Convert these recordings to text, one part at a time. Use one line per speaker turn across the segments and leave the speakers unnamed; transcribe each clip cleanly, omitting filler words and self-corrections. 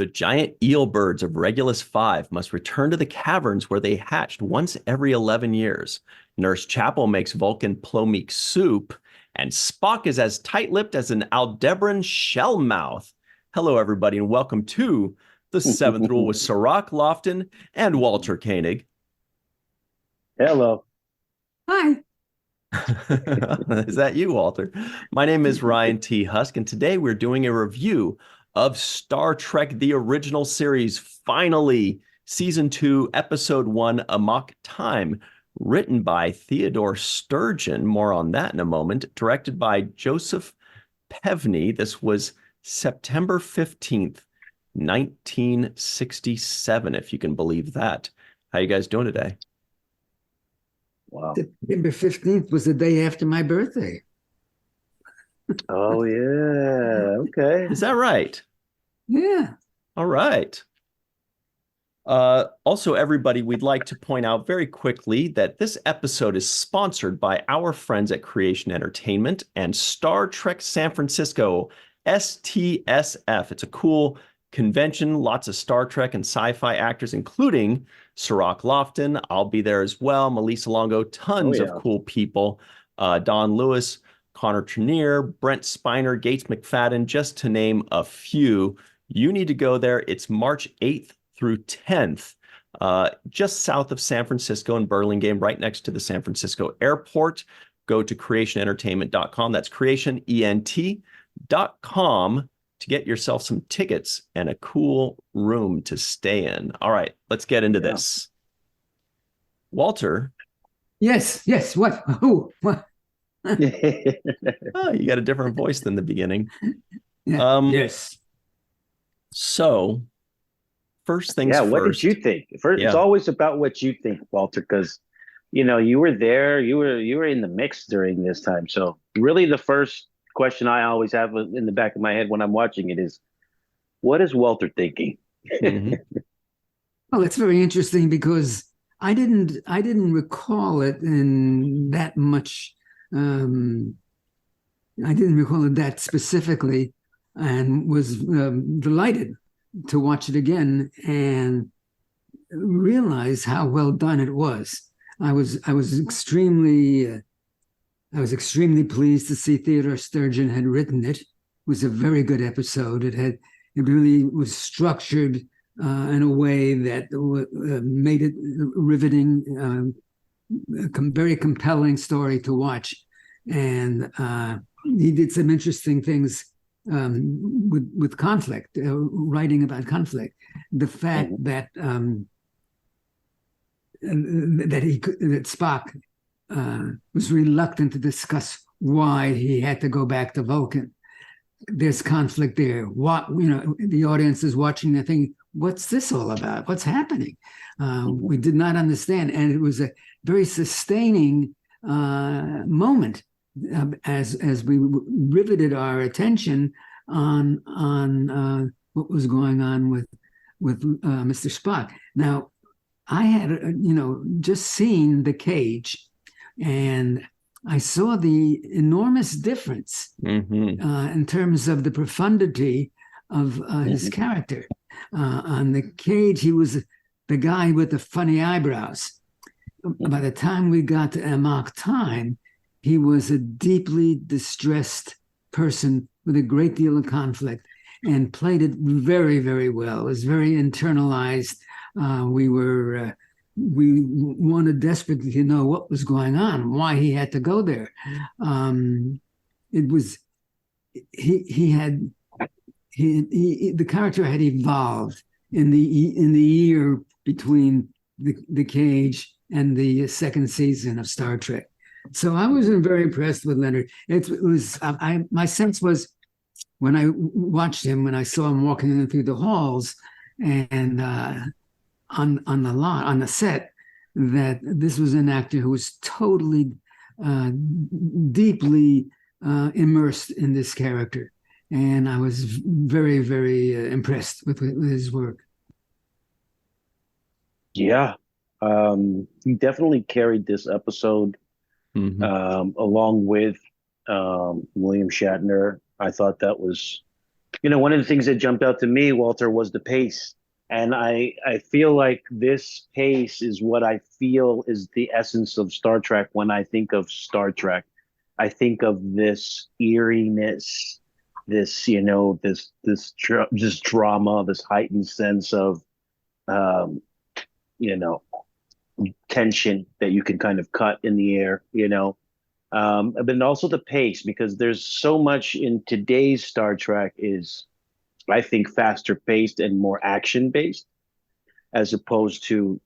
The giant eel birds of Regulus 5 must return to the caverns where they hatched once every 11 years. Nurse Chapel makes Vulcan plomeek soup, and Spock is as tight-lipped as an Aldebaran shell mouth. Hello, everybody, and welcome to The Seventh Rule with Cirroc, Lofton, and Walter Koenig.
Hello.
Hi.
Is that you, Walter? My name is Ryan T. Husk, and today we're doing a review of Star Trek, the original series, finally, Season 2, Episode 1, Amok Time, written by Theodore Sturgeon. More on that in a moment. Directed by Joseph Pevney. This was September 15th, 1967, if you can believe that. How you guys doing today?
Wow.
September 15th was the day after my birthday.
Oh, yeah. Okay.
Is that right?
Yeah.
All right. Also, everybody, we'd like to point out very quickly that this episode is sponsored by our friends at Creation Entertainment and Star Trek San Francisco, STSF. It's a cool convention, lots of Star Trek and sci-fi actors, including Cirroc Lofton. I'll be there as well. Melissa Longo, tons of cool people. Don Lewis, Connor Trenier, Brent Spiner, Gates McFadden, just to name a few. You need to go there. It's March 8th through 10th, just south of San Francisco in Burlingame, right next to the San Francisco airport. Go to creationentertainment.com. That's creationent.com to get yourself some tickets and a cool room to stay in. All right, let's get into this. Walter.
Yes. What? Who? What?
Oh, you got a different voice than the beginning.
Yes.
So, first things first.
What did you think? First, it's always about what you think, Walter, because you were there, you were in the mix during this time. So, really, the first question I always have in the back of my head when I'm watching it is, what is Walter thinking?
Mm-hmm.
Well, it's very interesting because I didn't recall it in that much. I didn't recall it that specifically, and was delighted to watch it again and realize how well done it was. I was extremely pleased to see Theodore Sturgeon had written it. It was a very good episode. It really was structured in a way that made it riveting, a very compelling story to watch. And he did some interesting things with conflict, writing about conflict. The fact that Spock was reluctant to discuss why he had to go back to Vulcan. There's conflict there. The audience is watching the thing. What's this all about? What's happening? We did not understand, and it was a very sustaining moment as we riveted our attention on what was going on with Mr. Spock. Now, I had just seen The Cage, and I saw the enormous difference in terms of the profundity of his character. On The Cage, he was the guy with the funny eyebrows. By the time we got to Amok Time, he was a deeply distressed person with a great deal of conflict and played it very, very well. It was very internalized. We wanted desperately to know what was going on, why he had to go there. The character had evolved in the year between the Cage and the second season of Star Trek. So I was very impressed with Leonard. My sense was when I watched him, when I saw him walking through the halls and on the set, that this was an actor who was totally deeply immersed in this character, and I was very, very impressed with his work.
Yeah, he definitely carried this episode along with William Shatner. I thought that was One of the things that jumped out to me, Walter, was the pace. And I feel like this pace is what I feel is the essence of Star Trek when I think of Star Trek. I think of this eeriness, this drama, this heightened sense of um, you know, tension that you can kind of cut in the air. But also the pace, because there's so much in today's Star Trek is, I think, faster paced and more action based, as opposed to,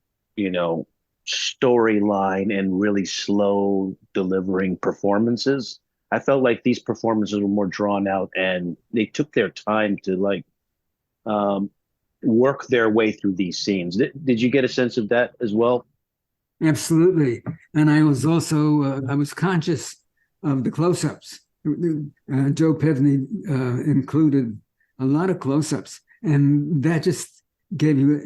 storyline and really slow delivering performances. I felt like these performances were more drawn out and they took their time to um, work their way through these scenes. Did you get a sense of that as well?
Absolutely. And I was also, I was conscious of the close-ups. Joe Pevney included a lot of close-ups, and that just gave you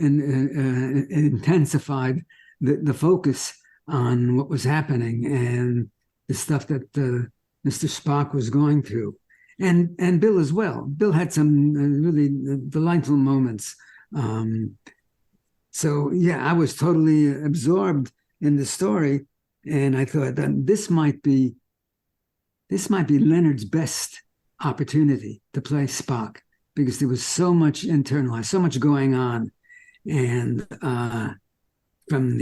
intensified the focus on what was happening and the stuff that Mr. Spock was going through. And Bill as well. Bill had some really delightful moments. So yeah, I was totally absorbed in the story, and I thought that this might be Leonard's best opportunity to play Spock, because there was so much internalized, so much going on, and from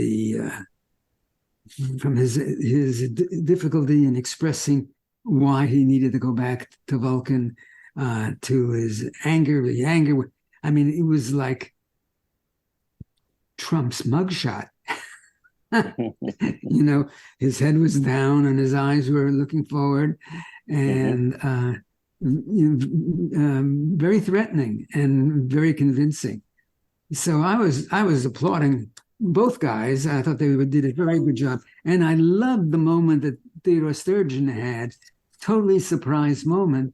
his difficulty in expressing why he needed to go back to Vulcan, to his anger. I mean, it was like Trump's mugshot. His head was down and his eyes were looking forward, and very threatening and very convincing. So I was applauding both guys. I thought they did a very good job, and I loved the moment that Theodore Sturgeon had. Totally surprised moment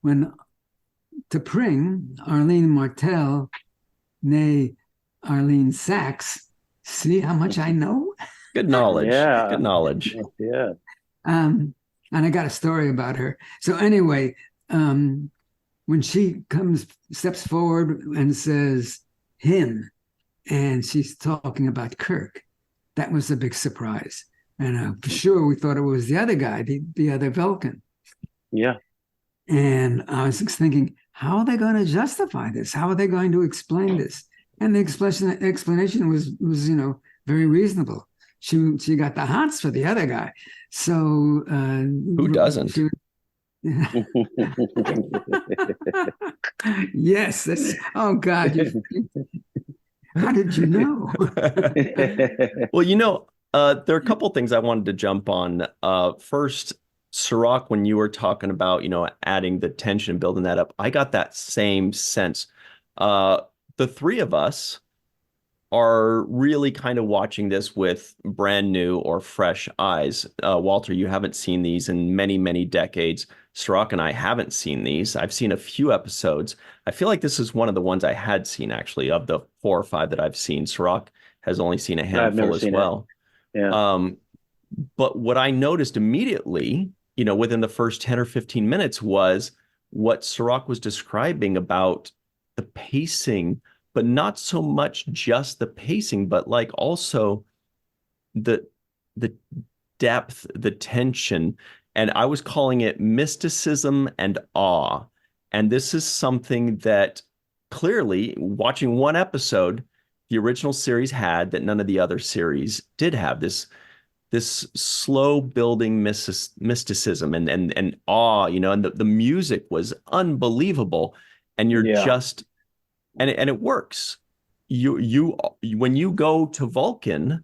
when T'Pring, Arlene Martell, nay Arlene Sachs. See how much I know?
Good knowledge.
Yeah.
Good knowledge.
Yeah.
And I got a story about her. So anyway, when she steps forward and says him, and she's talking about Kirk, that was a big surprise. And for sure, we thought it was the other guy, the other Vulcan.
Yeah.
And I was thinking, how are they going to justify this? How are they going to explain this? And the explanation was very reasonable. She got the hots for the other guy. So
who doesn't?
Yes. Oh God! How did you know?
Well, there are a couple things I wanted to jump on. First, Cirroc, when you were talking about, adding the tension, building that up, I got that same sense. The three of us are really kind of watching this with brand new or fresh eyes. Walter, you haven't seen these in many, many decades. Cirroc and I haven't seen these. I've seen a few episodes. I feel like this is one of the ones I had seen, actually, of the 4 or 5 that I've seen. Cirroc has only seen a handful as well.
Yeah.
But what I noticed immediately, within the first 10 or 15 minutes was what Cirroc was describing about the pacing, but not so much just the pacing, but like also the depth, the tension. And I was calling it mysticism and awe. And this is something that clearly, watching one episode, the original series had, that none of the other series did have. This slow building mysticism and awe, and the music was unbelievable. And you're just, and it works. You when you go to Vulcan,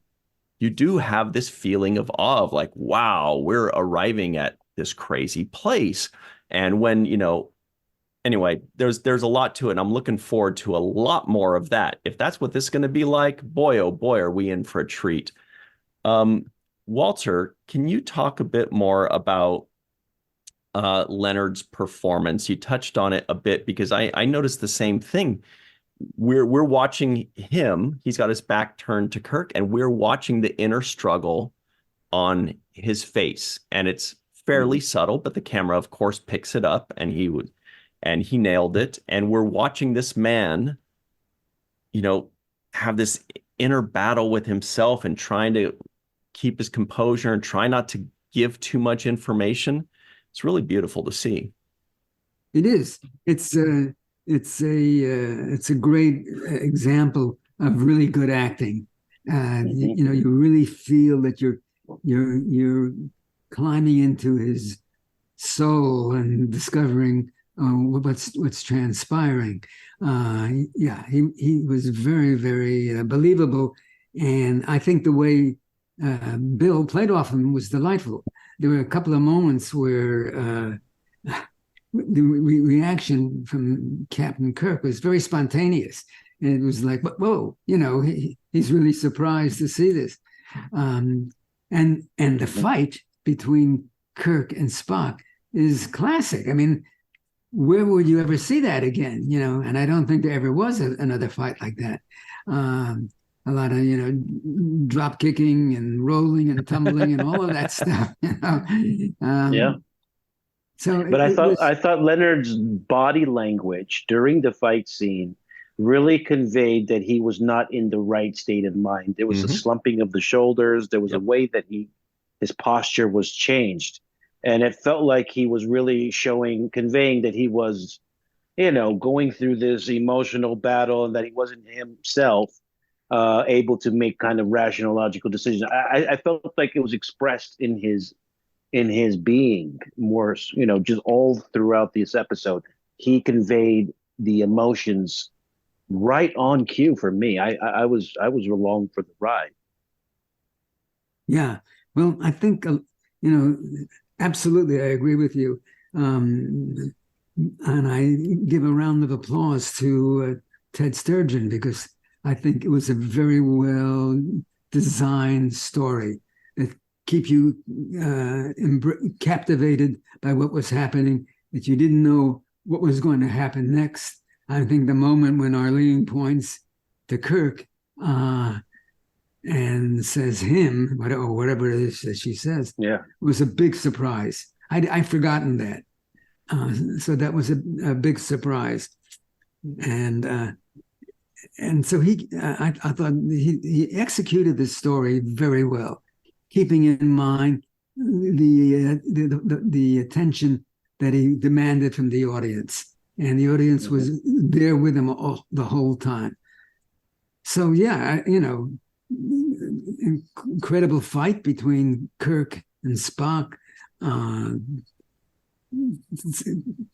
you do have this feeling of awe of like, wow, we're arriving at this crazy place. And when, anyway, there's a lot to it. And I'm looking forward to a lot more of that. If that's what this is going to be like, boy, oh boy, are we in for a treat. Walter, can you talk a bit more about Leonard's performance? You touched on it a bit, because I noticed the same thing. We're watching him. He's got his back turned to Kirk, and we're watching the inner struggle on his face. And it's fairly subtle, but the camera, of course, picks it up, and and he nailed it. And we're watching this man, have this inner battle with himself and trying to keep his composure and try not to give too much information. It's really beautiful to see.
It is. It's a great example of really good acting. You really feel that you're climbing into his soul and discovering what's transpiring. He was very, very believable, and I think the way Bill played off him was delightful. There were a couple of moments where the reaction from Captain Kirk was very spontaneous, and it was like, whoa, he's really surprised to see this. And the fight between Kirk and Spock is classic. I mean, where would you ever see that again? And I don't think there ever was another fight like that. A lot of drop kicking and rolling and tumbling and all of that stuff.
Yeah.
So,
but I thought Leonard's body language during the fight scene really conveyed that he was not in the right state of mind. There was a slumping of the shoulders. There was a way that his posture was changed. And it felt like he was really conveying that he was, going through this emotional battle and that he wasn't himself able to make kind of rational, logical decisions. I felt like it was expressed in his being more, just all throughout this episode. He conveyed the emotions right on cue for me. I was along for the ride.
Yeah. Well, I think, absolutely, I agree with you. And I give a round of applause to Ted Sturgeon, because I think it was a very well designed story that keep you captivated by what was happening, that you didn't know what was going to happen next. I think the moment when Arlene points to Kirk and says him, or whatever it is that she says, was a big surprise. I'd forgotten that. So that was a big surprise. And so I thought he executed this story very well, keeping in mind the attention that he demanded from the audience. And the audience was there with him the whole time. So, incredible fight between Kirk and Spock.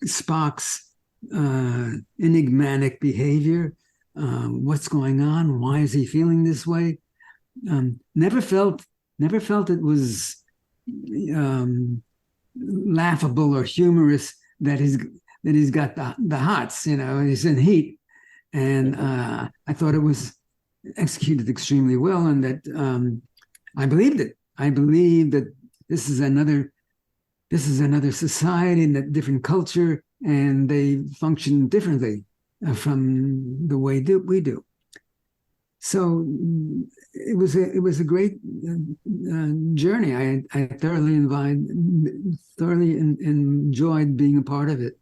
Spock's enigmatic behavior. What's going on? Why is he feeling this way? Never felt it was laughable or humorous that he's got the hots. He's in heat, and I thought it was executed extremely well, and that I believed it. I believe that this is another society and a different culture, and they function differently from the way we do. So it was a great journey. I thoroughly enjoyed being a part of it.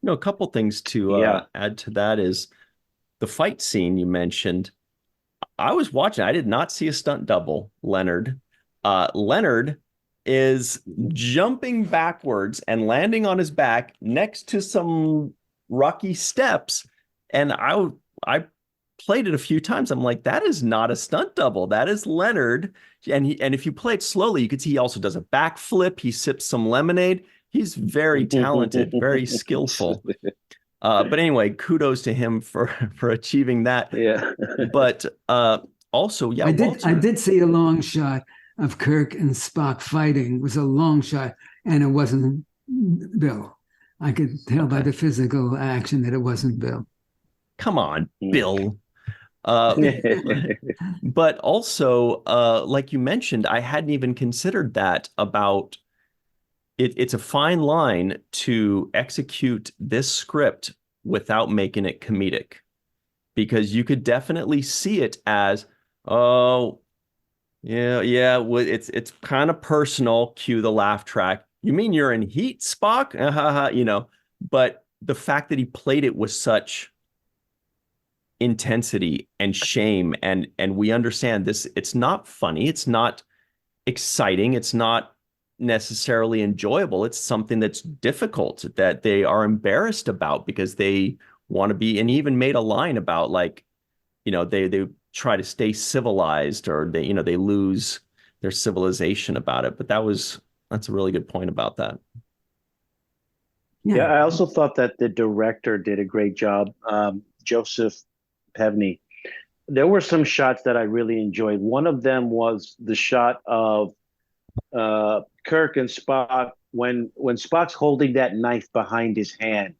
A couple things to add to that is the fight scene you mentioned. I was watching. I did not see a stunt double, Leonard. Leonard is jumping backwards and landing on his back next to some rocky steps. And I played it a few times. I'm like, that is not a stunt double. That is Leonard. And if you play it slowly, you can see he also does a backflip. He sips some lemonade. He's very talented, very skillful. But anyway, kudos to him for achieving that.
Yeah.
But also,
I did see a long shot of Kirk and Spock fighting. It was a long shot, and it wasn't Bill. I could tell by the physical action that it wasn't Bill.
Come on, Bill. But also, like you mentioned, I hadn't even considered that about it. It's a fine line to execute this script without making it comedic, because you could definitely see it as, oh, yeah, well, it's kind of personal. Cue the laugh track. You mean you're in heat, Spock? But the fact that he played it with such intensity and shame, and we understand this, it's not funny, it's not exciting, it's not necessarily enjoyable, it's something that's difficult that they are embarrassed about because they want to be, and he even made a line about like, they try to stay civilized, or they lose their civilization about it. But that's a really good point about that.
Yeah, I also thought that the director did a great job. Joseph Pevney. There were some shots that I really enjoyed. One of them was the shot of Kirk and Spock when Spock's holding that knife behind his hand,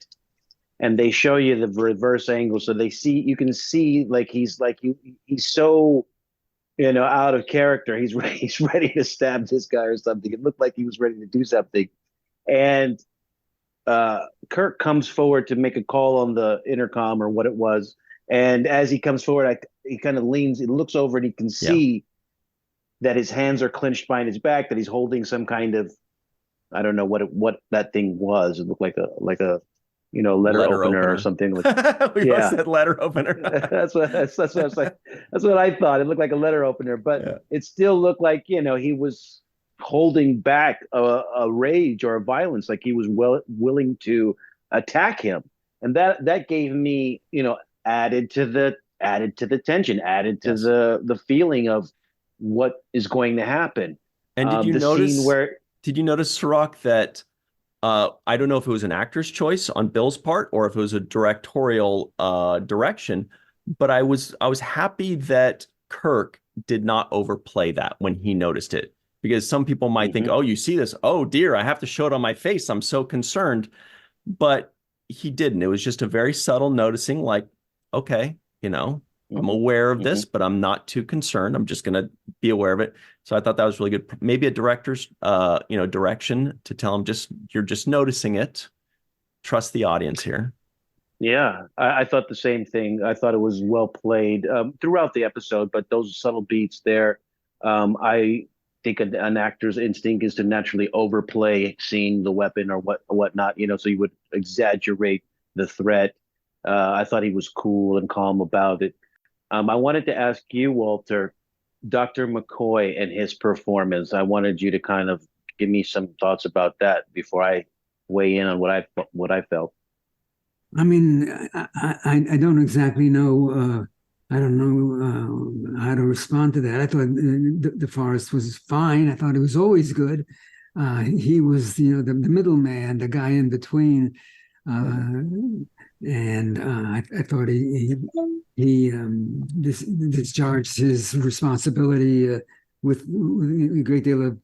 and they show you the reverse angle, so you can see like he's so out of character. He's ready to stab this guy or something. It looked like he was ready to do something, and Kirk comes forward to make a call on the intercom or what it was. And as he comes forward, he kind of leans, he looks over, and he can see that his hands are clenched behind his back, that he's holding some kind of, I don't know what that thing was. It looked like a letter opener or something.
We both said letter opener.
That's what I was like. That's what I thought. It looked like a letter opener, but it still looked like he was holding back a rage or a violence, like he was willing to attack him, and that gave me added to the tension, added to the feeling of what is going to happen.
And did you notice, Cirroc, that I don't know if it was an actor's choice on Bill's part or if it was a directorial direction, but I was happy that Kirk did not overplay that when he noticed it, because some people might think, oh, you see this, oh dear, I have to show it on my face, I'm so concerned. But he didn't. It was just a very subtle noticing, like, okay, I'm aware of this, but I'm not too concerned. I'm just going to be aware of it. So I thought that was really good. Maybe a director's, direction to tell him, you're just noticing it. Trust the audience here.
Yeah, I thought the same thing. I thought it was well played throughout the episode, but those subtle beats there, I think an actor's instinct is to naturally overplay seeing the weapon or whatnot, so you would exaggerate the threat. I thought he was cool and calm about it. I wanted to ask you, Walter, Dr. McCoy and his performance. I wanted you to kind of give me some thoughts about that before I weigh in on what I felt.
I mean, I don't exactly know. I don't know how to respond to that. I thought DeForest was fine. I thought it was always good. He was, the middleman, the guy in between. And I thought he discharged his responsibility with a great deal of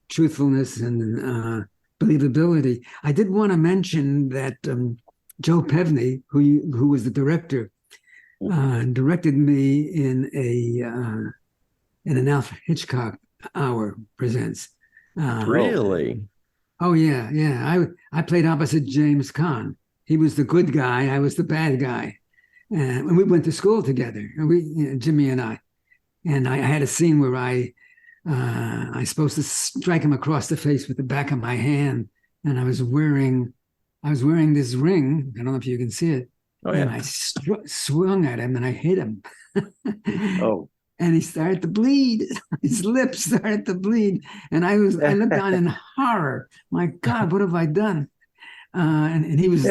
truthfulness and believability. I did want to mention that Joe Pevney, who was the director, directed me in an Alfred Hitchcock Hour Presents.
Really?
Oh yeah. I played opposite James Caan. He was the good guy. I was the bad guy, and we went to school together. Jimmy and I, and I had a scene where I supposed to strike him across the face with the back of my hand, and I was wearing this ring. I don't know if you can see it.
Oh yeah.
And I swung at him and I hit him.
Oh.
And he started to bleed. His lips started to bleed, and I looked down in horror. My God, what have I done? And he was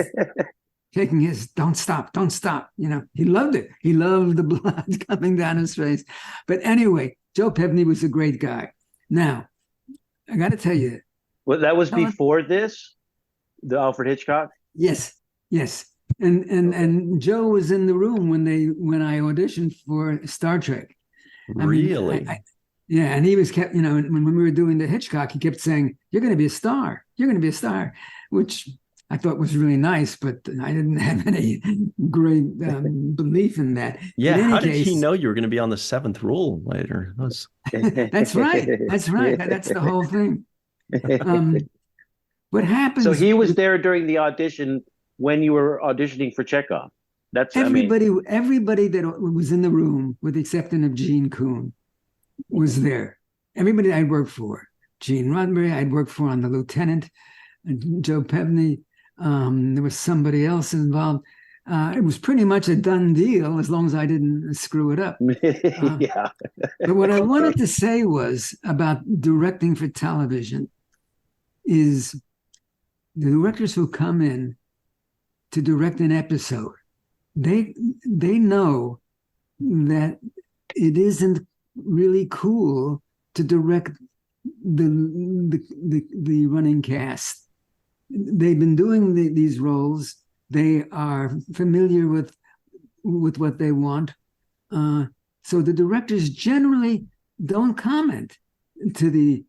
taking his don't stop. He loved it. He loved the blood coming down his face. But anyway, Joe Pevney was a great guy. Now, I got to tell you.
Well, that was before this, the Alfred Hitchcock?
Yes. And Joe was in the room when I auditioned for Star Trek.
Really?
Yeah, and he was kept, when we were doing the Hitchcock, he kept saying, "You're going to be a star. You're going to be a star," which I thought was really nice, but I didn't have any great belief in that.
Yeah, how did he know you were going to be on the Seventh Rule later?
That's right. That's the whole thing. What happens?
So he was there during the audition when you were auditioning for Chekov. That's
everybody that was in the room, with the exception of Gene Kuhn, was there. Everybody I'd worked for, Gene Roddenberry, I'd worked for on The Lieutenant, and Joe Pevney. There was somebody else involved. It was pretty much a done deal as long as I didn't screw it up.
Yeah.
But what I wanted to say was about directing for television is the directors who come in to direct an episode, they know that it isn't really cool to direct the running cast. They've been doing these roles. They are familiar with what they want. So the directors generally don't comment to the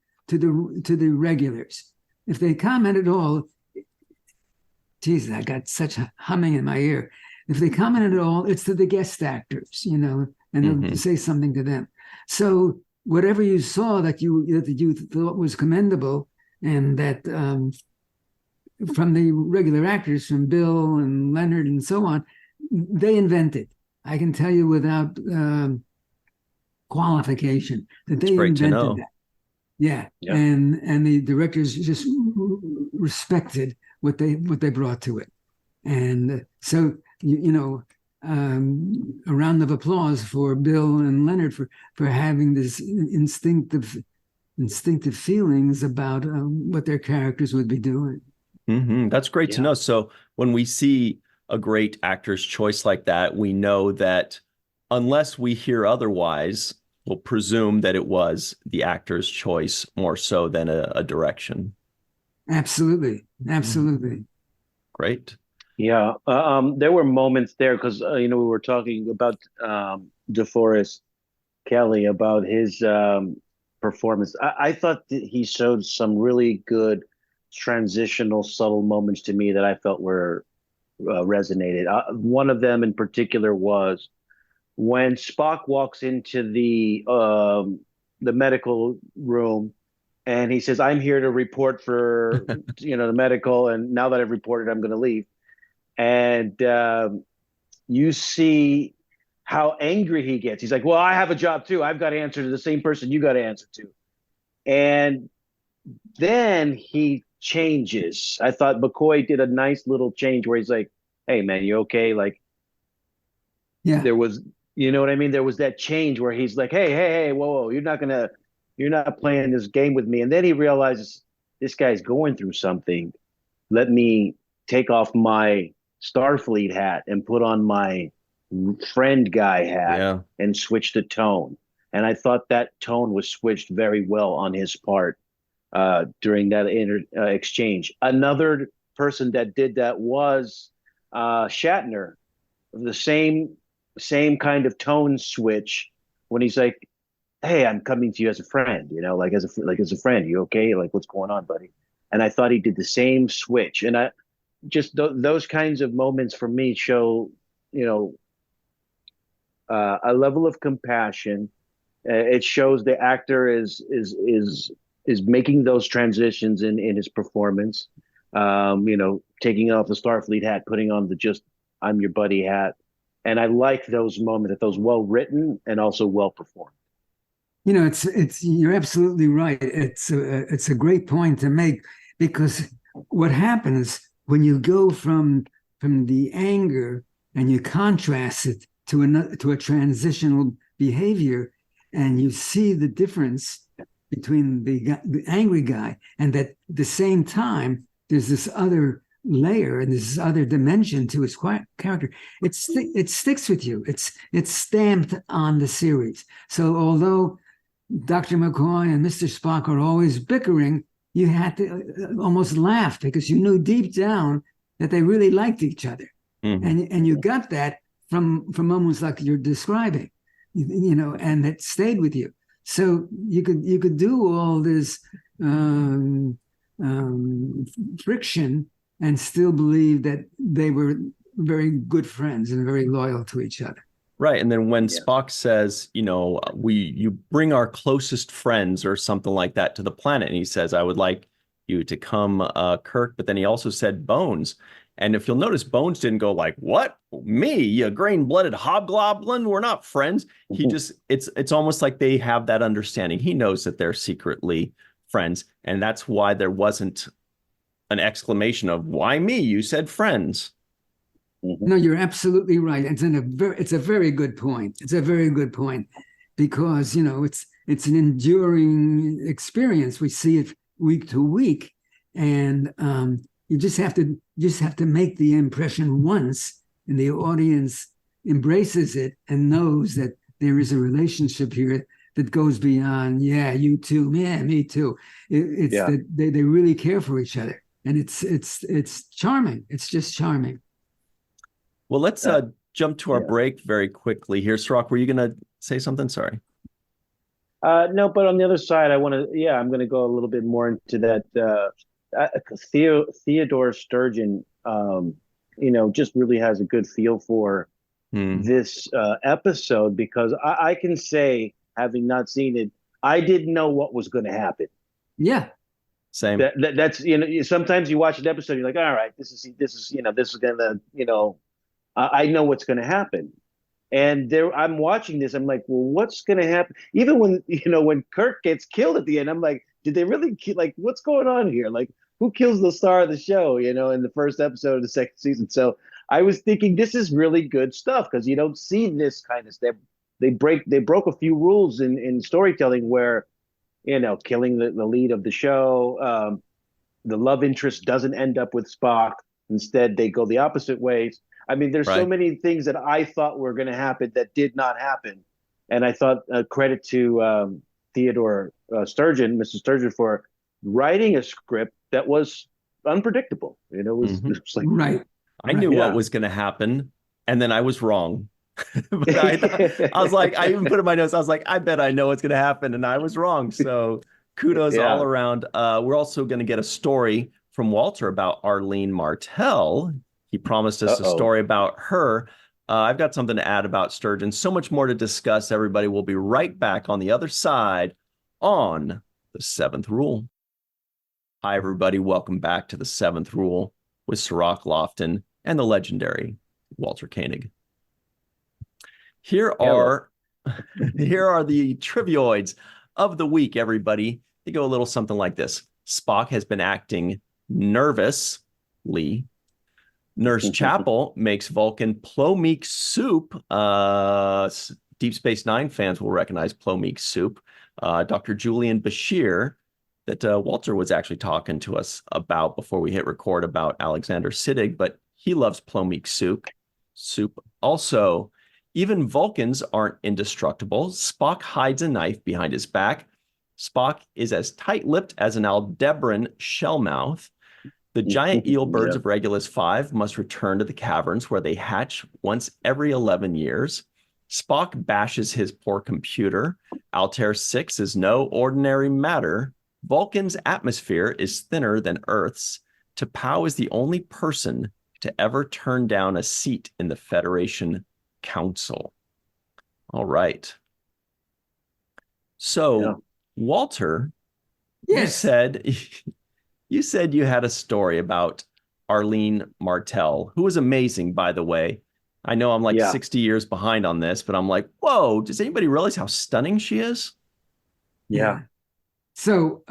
regulars. If they comment at all, geez, I got such a humming in my ear. If they comment at all, it's to the guest actors, and they'll say something to them. So whatever you saw that you thought was commendable, and that from the regular actors, from Bill and Leonard and so on, they invented. I can tell you without qualification that they invented that. Yeah. And the directors just respected what they brought to it. And so, a round of applause for Bill and Leonard for having this instinctive feelings about what their characters would be doing.
Mm-hmm. That's great to know. So when we see a great actor's choice like that, we know that unless we hear otherwise, we'll presume that it was the actor's choice more so than a direction. Absolutely.
Great.
Yeah. There were moments there because, we were talking about DeForest Kelley, about his performance. I thought that he showed some really good transitional, subtle moments to me that I felt were resonated. One of them in particular was when Spock walks into the medical room and he says, "I'm here to report for the medical, and now that I've reported, I'm going to leave." And you see how angry he gets. He's like, "Well, I have a job too. I've got to answer to the same person you got to answer to." And then he changes. I thought McCoy did a nice little change where he's like, "Hey man, you okay?" Like, there was, you know what I mean? There was that change where he's like, hey, whoa, you're not playing this game with me. And then he realizes this guy's going through something. Let me take off my Starfleet hat and put on my friend guy hat and switch the tone. And I thought that tone was switched very well on his part during that exchange. Another person that did that was Shatner. The same kind of tone switch when he's like, "Hey, I'm coming to you as a friend, like as a friend. You okay? Like, what's going on, buddy?" And I thought he did the same switch. And I just those kinds of moments for me show, a level of compassion. It shows the actor is making those transitions in his performance. Taking off the Starfleet hat, putting on the just "I'm your buddy" hat. And I like those moments, that those well written and also well performed.
It's you're absolutely right. It's a great point to make, because what happens when you go from the anger and you contrast it to a transitional behavior, and you see the difference between the angry guy, and that at the same time there's this other layer and this other dimension to his character. It sticks with you. It's stamped on the series. So although Dr. McCoy and Mr. Spock are always bickering, you had to almost laugh because you knew deep down that they really liked each other. Mm-hmm. And you got that from almost like you're describing, and it stayed with you. So you could do all this friction and still believe that they were very good friends and very loyal to each other.
Right. And then when Spock says, you bring our closest friends or something like that to the planet, and he says, "I would like you to come, Kirk," but then he also said Bones. And if you'll notice, Bones didn't go like, "What? Me, you green-blooded hobgoblin? We're not friends." He just, it's almost like they have that understanding. He knows that they're secretly friends. And that's why there wasn't an exclamation of, why me? You said friends.
No, you're absolutely right. It's a very good point. It's a very good point, because it's an enduring experience. We see it week to week, and you just have to make the impression once, and the audience embraces it and knows that there is a relationship here that goes beyond, yeah, you too, yeah, me too. It's that they really care for each other, and it's charming. It's just charming.
Well, let's jump to our break very quickly here. Cirroc, were you going to say something? Sorry.
No, but on the other side, I'm going to go a little bit more into that. Theodore Sturgeon, just really has a good feel for this episode, because I can say, having not seen it, I didn't know what was going to happen.
Yeah.
Same. That's sometimes you watch an episode, you're like, all right, this is gonna, I know what's going to happen. And I'm watching this. I'm like, well, what's going to happen? Even when Kirk gets killed at the end, I'm like, did they really what's going on here? Like, who kills the star of the show, in the first episode of the second season? So I was thinking, this is really good stuff, because you don't see this kind of stuff. They broke a few rules in storytelling where, killing the lead of the show, the love interest doesn't end up with Spock. Instead, they go the opposite ways. I mean, there's so many things that I thought were going to happen that did not happen. And I thought credit to Theodore Sturgeon, Mr. Sturgeon, for writing a script that was unpredictable. It was like,
right.
I knew what was going to happen, and then I was wrong. But I was like, I even put in my notes, I was like, I bet I know what's going to happen, and I was wrong. So kudos all around. We're also going to get a story from Walter about Arlene Martell. He promised us a story about her. I've got something to add about Sturgeon. So much more to discuss, everybody. We'll be right back on the other side on The Seventh Rule. Hi, everybody. Welcome back to The Seventh Rule with Cirroc, Lofton, and the legendary Walter Koenig. Here are the trivioids of the week, everybody. They go a little something like this. Spock has been acting nervously. Nurse Chapel makes Vulcan Plomeek soup. Deep Space Nine fans will recognize Plomeek soup. Dr. Julian Bashir, that Walter was actually talking to us about before we hit record about Alexander Siddig, but he loves Plomeek soup. Also, even Vulcans aren't indestructible. Spock hides a knife behind his back. Spock is as tight-lipped as an Aldebaran shellmouth. The giant eel birds of Regulus 5 must return to the caverns where they hatch once every 11 years. Spock bashes his poor computer. Altair 6 is no ordinary matter. Vulcan's atmosphere is thinner than Earth's. T'Pau is the only person to ever turn down a seat in the Federation Council. All right. So, Walter, you said you had a story about Arlene Martell, who was amazing, by the way. I know I'm like 60 years behind on this, but I'm like, whoa, does anybody realize how stunning she is?
Yeah. So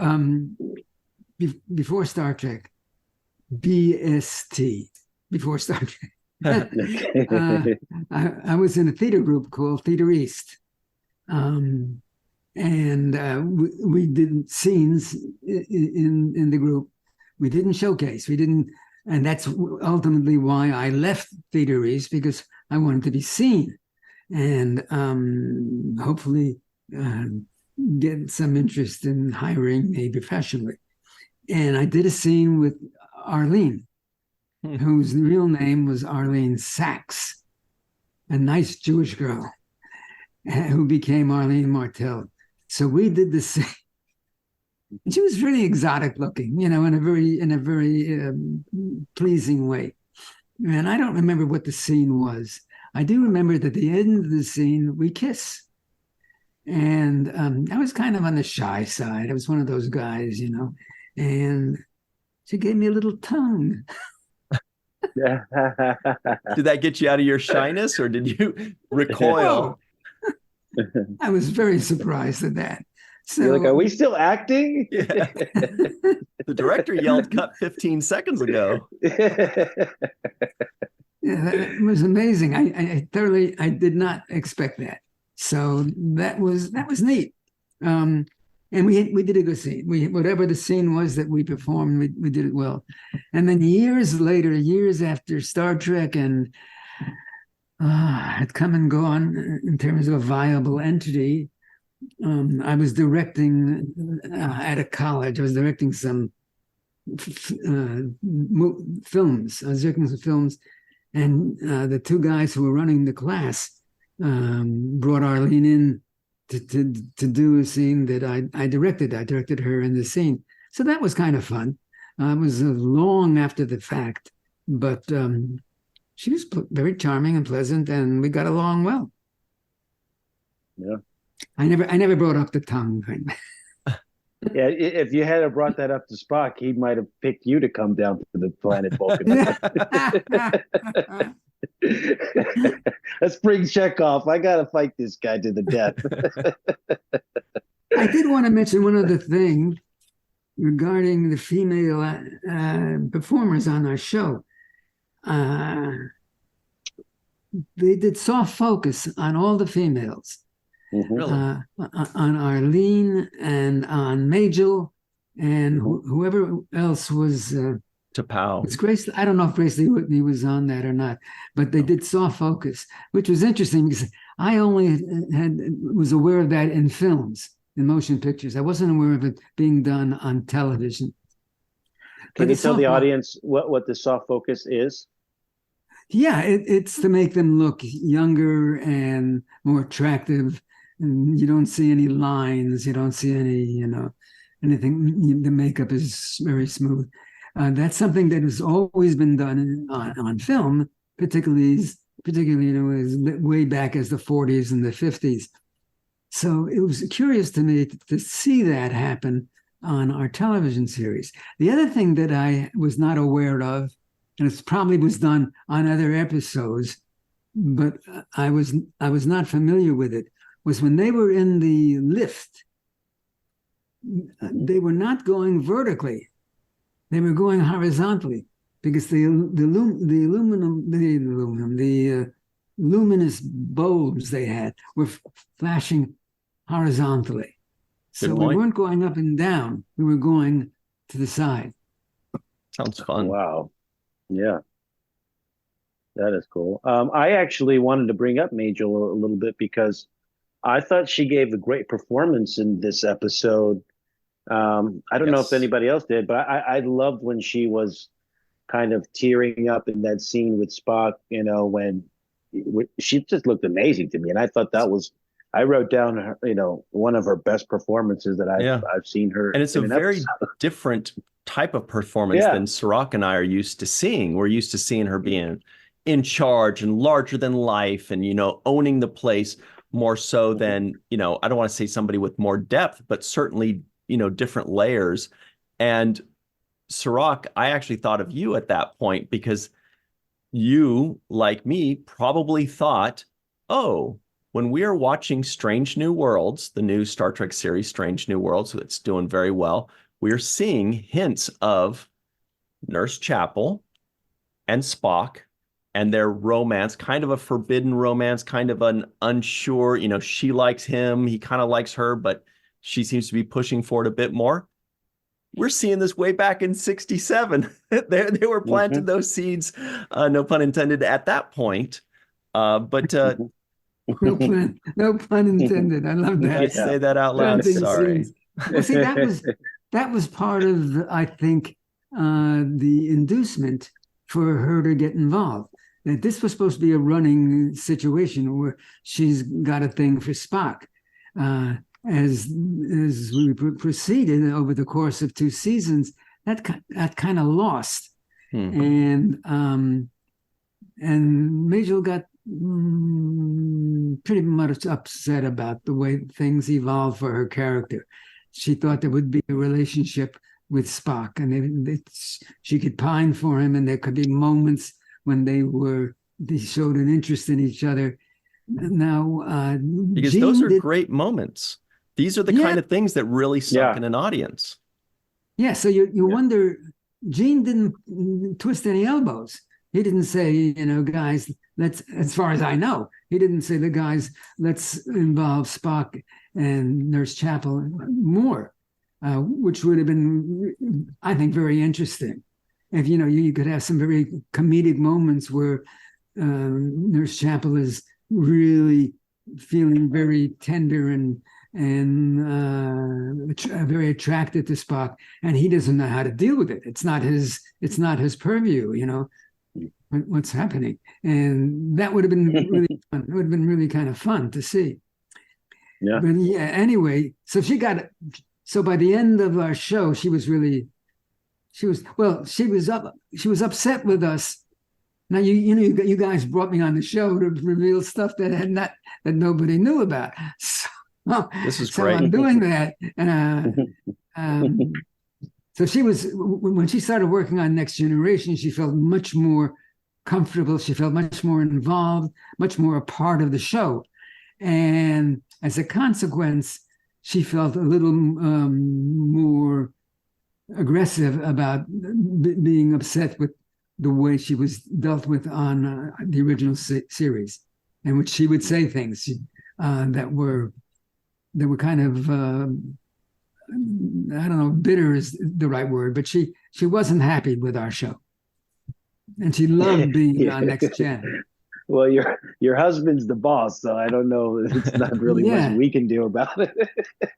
before Star Trek, BST, before Star Trek, I was in a theater group called Theater East. And we did scenes in the group. We didn't showcase. And that's ultimately why I left Theater East, because I wanted to be seen, and hopefully get some interest in hiring me professionally. And I did a scene with Arlene, whose real name was Arlene Sachs, a nice Jewish girl who became Arlene Martell. So we did the same. She was really exotic looking, in a very pleasing way. And I don't remember what the scene was. I do remember that at the end of the scene, we kiss. And I was kind of on the shy side. I was one of those guys, and she gave me a little tongue.
Did that get you out of your shyness, or did you recoil?
I was very surprised at that. So,
you're like, are we still acting?
Yeah. The director yelled cut 15 seconds ago.
Yeah, that was amazing. I did not expect that. So that was neat. And we did a good scene. Whatever the scene was that we performed, we did it well. And then years later, years after Star Trek and had come and gone in terms of a viable entity, I was directing at a college. I was directing some films. I was directing some films, and the two guys who were running the class brought Arlene in to do a scene that I directed. I directed her in the scene, so that was kind of fun. It was long after the fact, but she was very charming and pleasant, and we got along well.
Yeah.
I never brought up the tongue thing.
Yeah, if you had brought that up to Spock, he might have picked you to come down to the planet Vulcan. Let's bring Chekov. I gotta fight this guy to the death.
I did want to mention one other thing regarding the female performers on our show. They did soft focus on all the females.
Really?
On Arlene and on Majel and whoever else was
T'Pau.
It's Grace. I don't know if Grace Lee Whitney was on that or not, but they did soft focus, which was interesting because I only was aware of that in films, in motion pictures. I wasn't aware of it being done on television.
Can you tell the audience what the soft focus is?
Yeah, it's to make them look younger and more attractive. And you don't see any lines. You don't see any, anything. The makeup is very smooth. That's something that has always been done on film, particularly way back as the 40s and the 50s. So it was curious to me to see that happen on our television series. The other thing that I was not aware of, and it probably was done on other episodes, but I was not familiar with it, was when they were in the lift, they were not going vertically. They were going horizontally because the luminous bulbs they had were flashing horizontally. So we weren't going up and down. We were going to the side.
Sounds fun.
Wow. Yeah. That is cool. I actually wanted to bring up Majel a little bit because I thought she gave a great performance in this episode. I don't know if anybody else did, but I loved when she was kind of tearing up in that scene with Spock, when she just looked amazing to me. And I thought I wrote down her, one of her best performances that I've seen her.
And it's a very different type of performance than Cirroc and I are used to seeing. We're used to seeing her being in charge and larger than life and, owning the place more so than, I don't want to say somebody with more depth, but certainly, different layers. And Cirroc, I actually thought of you at that point because you, like me, probably thought, oh, when we are watching Strange New Worlds, the new Star Trek series, Strange New Worlds, it's doing very well, we're seeing hints of Nurse Chapel and Spock and their romance, kind of a forbidden romance, kind of an unsure, she likes him, he kind of likes her, but she seems to be pushing for it a bit more. We're seeing this way back in 1967. They were planting those seeds, no pun intended, at that point. But
no pun intended. I love that.
I say that out loud. Sorry.
Well, see, that was part of, I think, the inducement for her to get involved. That this was supposed to be a running situation where she's got a thing for Spock. As we proceeded over the course of 2 seasons, that kind of lost, and Majel got pretty much upset about the way things evolved for her character. She thought there would be a relationship with Spock, and she could pine for him, and there could be moments when they showed an interest in each other. Now,
because those are great moments. These are the kind of things that really sunk in an audience.
Yeah, so you wonder, Gene didn't twist any elbows. He didn't say, guys, let's, as far as I know, he didn't say the guys, let's involve Spock and Nurse Chapel more, which would have been, I think, very interesting. If, you could have some very comedic moments where Nurse Chapel is really feeling very tender and very attracted to Spock, and he doesn't know how to deal with it. It's not his purview, what's happening. And that would have been really fun. It would have been really kind of fun to see.
Yeah.
But anyway, so by the end of our show, she was upset with us. Now, you guys brought me on the show to reveal stuff that nobody knew about. So,
this is great.
So I'm doing that. So she was, when she started working on Next Generation, she felt much more comfortable. She felt much more involved, much more a part of the show. And as a consequence, she felt a little more aggressive about being upset with the way she was dealt with on the original series, in which she would say things that were kind of I don't know, bitter is the right word, but she wasn't happy with our show, and she loved being on Next Gen.
Well, your husband's the boss, so I don't know. It's not really much we can do about it.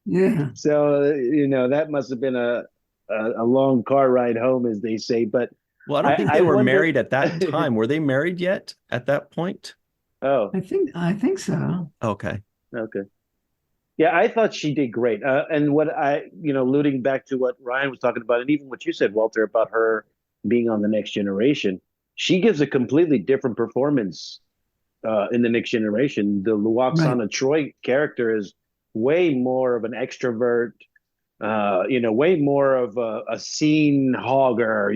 Yeah.
So that must have been a long car ride home, as they say. But
well, I don't think they were married at that time. Were they married yet at that point?
Oh,
I think so.
Okay.
Yeah, I thought she did great. And what alluding back to what Ryan was talking about, and even what you said, Walter, about her being on the Next Generation, she gives a completely different performance in the Next Generation. The Luoxana Troy character is way more of an extrovert, way more of a scene hogger,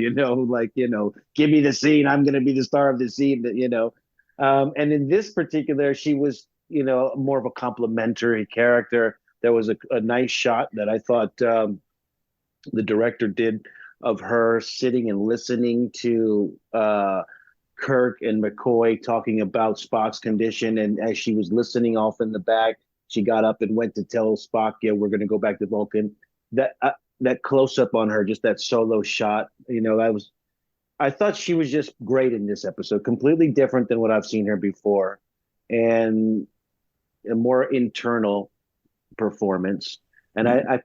give me the scene, I'm going to be the star of the scene, and in this particular, she was, more of a complimentary character. There was a nice shot that I thought the director did of her sitting and listening to Kirk and McCoy talking about Spock's condition. And as she was listening off in the back, she got up and went to tell Spock, we're going to go back to Vulcan. That close up on her, just that solo shot, I thought she was just great in this episode, completely different than what I've seen her before, and a more internal performance. And I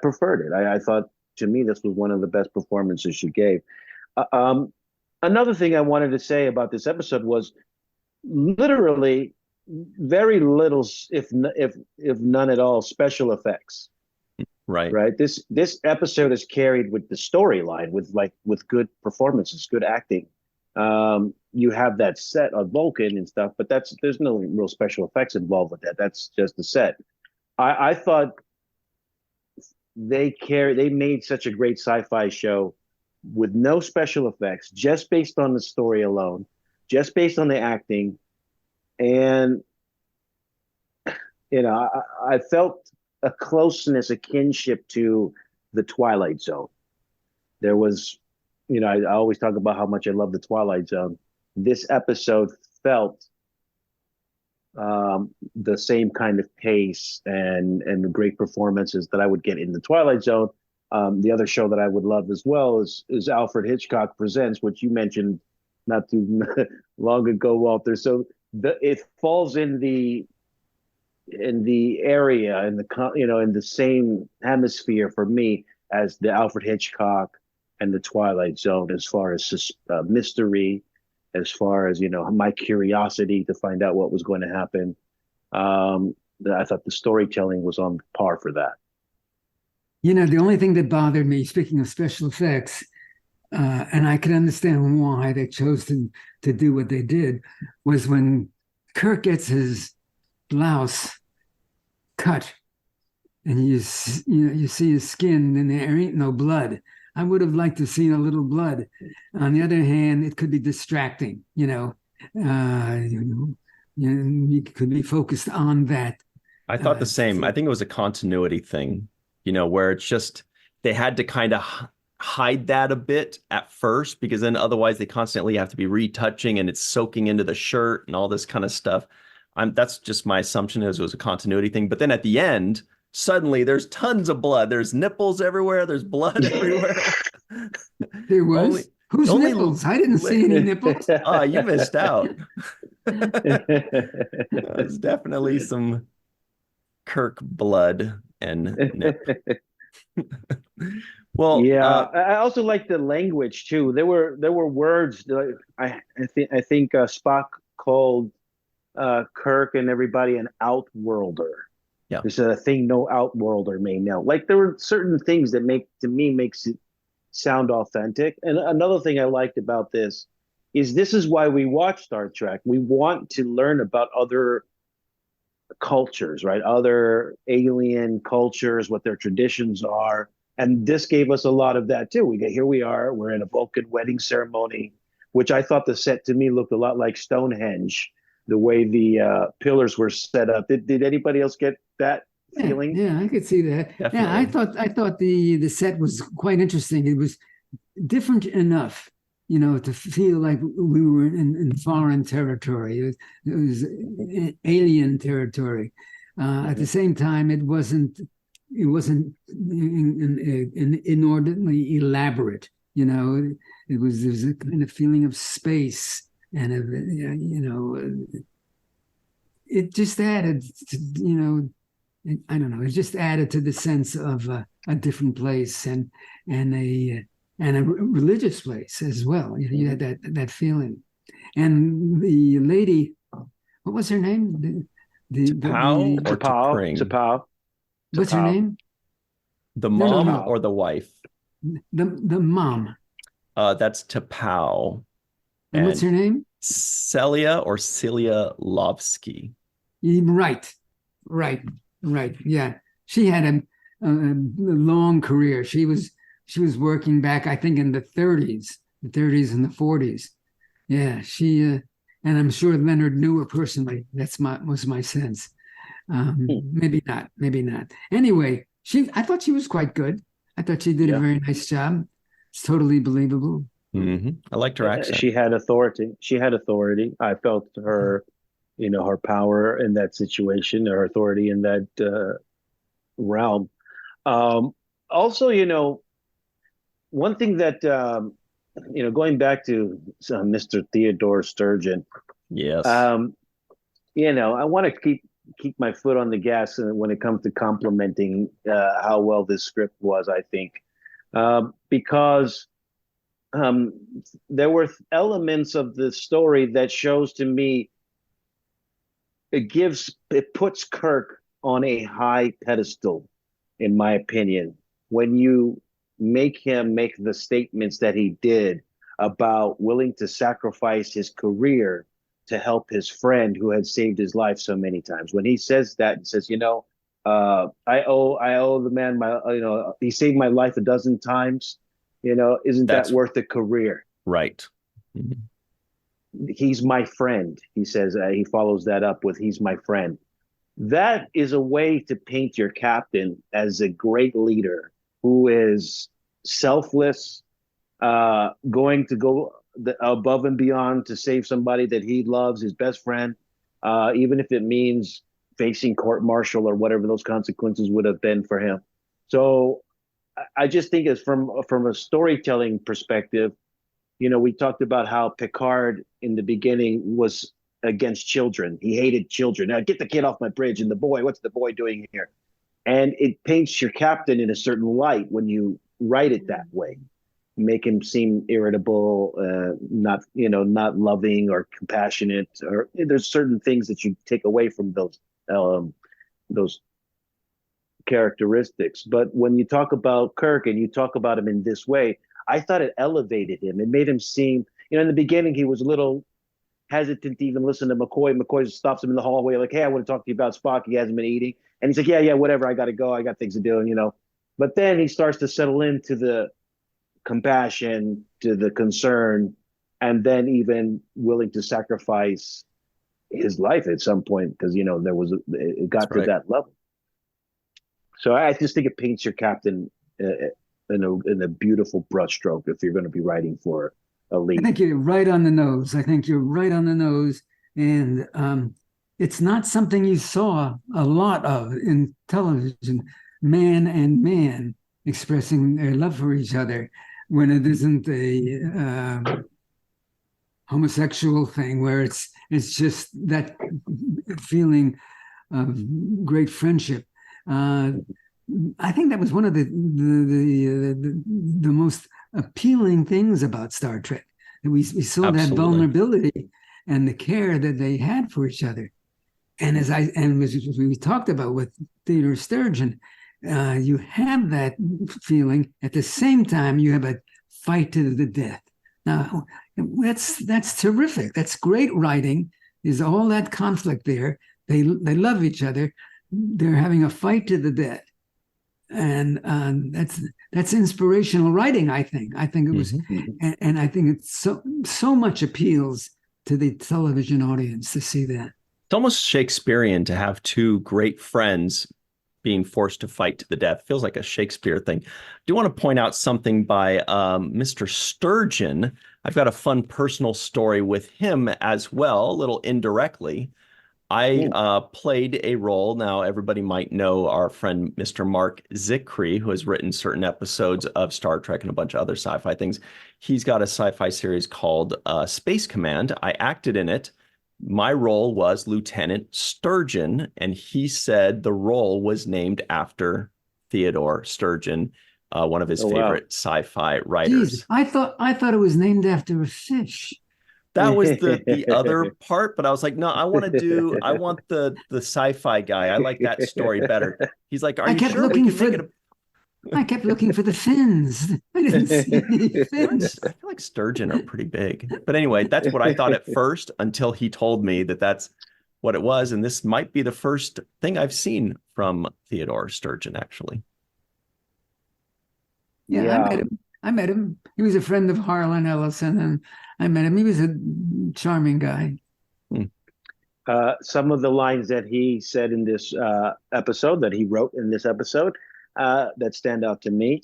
preferred it. I thought, to me, this was one of the best performances she gave. Another thing I wanted to say about this episode was literally very little, if none at all, special effects. Right. This episode is carried with the storyline, with good performances, good acting. You have that set on Vulcan and stuff, but there's no real special effects involved with that. That's just the set. I thought they made such a great sci-fi show with no special effects, just based on the story alone, just based on the acting. And, I felt a closeness, a kinship to the Twilight Zone. There was, I always talk about how much I love the Twilight Zone. This episode felt the same kind of pace and the great performances that I would get in the Twilight Zone. The other show that I would love as well is Alfred Hitchcock Presents, which you mentioned not too long ago, Walter. So it falls in the area, in the same hemisphere for me as the Alfred Hitchcock and the Twilight Zone, as far as mystery, as far as my curiosity to find out what was going to happen. I thought the storytelling was on par for that.
The only thing that bothered me, speaking of special effects, and I can understand why they chose to do what they did, was when Kirk gets his blouse cut and you see his skin and there ain't no blood. I would have liked to have seen a little blood. On the other hand, it could be distracting, you could be focused on that.
I thought the same. I think it was a continuity thing, where it's just they had to kind of hide that a bit at first, because then otherwise they constantly have to be retouching and it's soaking into the shirt and all this kind of stuff. That's just my assumption, is it was a continuity thing. But then at the end, suddenly there's tons of blood. There's nipples everywhere. There's blood everywhere.
There was? Whose nipples? I didn't see any nipples.
Oh, you missed out. There's definitely some Kirk blood and nip. Well,
yeah, I also like the language too. There were words that I think Spock called Kirk and everybody an outworlder.
Yeah,
this is a thing no outworlder may know. Like, there were certain things that makes it sound authentic. And another thing I liked about this is why we watch Star Trek. We want to learn about other cultures, right? Other alien cultures, what their traditions are. And this gave us a lot of that too. We're in a Vulcan wedding ceremony, which I thought the set to me looked a lot like Stonehenge, the way the pillars were set up. Did anybody else get that feeling?
Yeah, I could see that.
Definitely.
Yeah, I thought the set was quite interesting. It was different enough, to feel like we were in foreign territory. It was alien territory. At the same time, it wasn't inordinately elaborate. There was a kind of feeling of space, and it just added to, I don't know, it just added to the sense of a different place and a religious place as well. You had that feeling. And the lady, what was her name?
T'Pau.
What's her name?
The mom or the wife?
The mom.
That's T'Pau.
And what's her name?
Celia Lovsky.
Right. Yeah, she had a long career. She was working back, I think, in the 30s and the 40s. Yeah, and I'm sure Leonard knew her personally. Was my sense. Maybe not. Anyway, I thought she was quite good. I thought she did a very nice job. It's totally believable.
Mm-hmm. I liked her accent.
She had authority. I felt her, her power in that situation, her authority in that realm. Also, one thing that, going back to Mr. Theodore Sturgeon.
Yes.
I want to keep my foot on the gas when it comes to complimenting how well this script was, I think, because there were elements of the story that shows to me it puts Kirk on a high pedestal, in my opinion, when you make him make the statements that he did about willing to sacrifice his career to help his friend who had saved his life so many times. When he says that, he says, I owe the man he saved my life a dozen times. Isn't that worth a career?
Right. Mm-hmm.
He's my friend. He says, he follows that up with, he's my friend. That is a way to paint your captain as a great leader who is selfless, going to go above and beyond to save somebody that he loves, his best friend, even if it means facing court-martial or whatever those consequences would have been for him. So I just think it's from a storytelling perspective, we talked about how Picard in the beginning was against children. He hated children. Now, get the kid off my bridge. And the boy, what's the boy doing here? And it paints your captain in a certain light when you write it that way. Make him seem irritable, not loving or compassionate, or there's certain things that you take away from those characteristics. But when you talk about Kirk and you talk about him in this way, I thought it elevated him. It made him seem, in the beginning, he was a little hesitant to even listen to McCoy. McCoy stops him in the hallway, like, hey, I want to talk to you about Spock. He hasn't been eating. And he's like, yeah, whatever. I got to go. I got things to do, But then he starts to settle into the compassion, to the concern, and then even willing to sacrifice his life at some point, because it got to
right.
that level. So I just think it paints your captain in a beautiful brushstroke if you're going to be writing for a lead.
I think you're right on the nose. And it's not something you saw a lot of in television, man and man expressing their love for each other, when it isn't a homosexual thing where it's just that feeling of great friendship. I think that was one of the most appealing things about Star Trek. We saw
Absolutely.
that vulnerability and the care that they had for each other. And as we talked about with Theodore Sturgeon, you have that feeling. At the same time, you have a fight to the death. Now, that's terrific. That's great writing. There's all that conflict there. They love each other. They're having a fight to the death, and that's inspirational writing. I think it was, and I think it's so much appeals to the television audience to see that.
It's almost Shakespearean to have two great friends being forced to fight to the death. Feels like a Shakespeare thing. I do want to point out something by Mr. Sturgeon. I've got a fun personal story with him as well, a little indirectly. I played a role. Now, everybody might know our friend, Mr. Mark Zickrey, who has written certain episodes of Star Trek and a bunch of other sci-fi things. He's got a sci-fi series called Space Command. I acted in it. My role was Lieutenant Sturgeon, and he said the role was named after Theodore Sturgeon, one of his favorite sci-fi writers.
Jeez, I thought it was named after a fish.
That was the other part, but I was like, no, I want the sci-fi guy. I like that story better. He's like, are you sure we can make it?
I kept looking for the fins. I didn't see any fins.
I feel like sturgeon are pretty big. But anyway, that's what I thought at first until he told me that that's what it was. And this might be the first thing I've seen from Theodore Sturgeon, actually.
Yeah. I met him. He was a friend of Harlan Ellison, and I met him. He was a charming guy.
Some of the lines that he said in this episode, that he wrote in this episode, that stand out to me.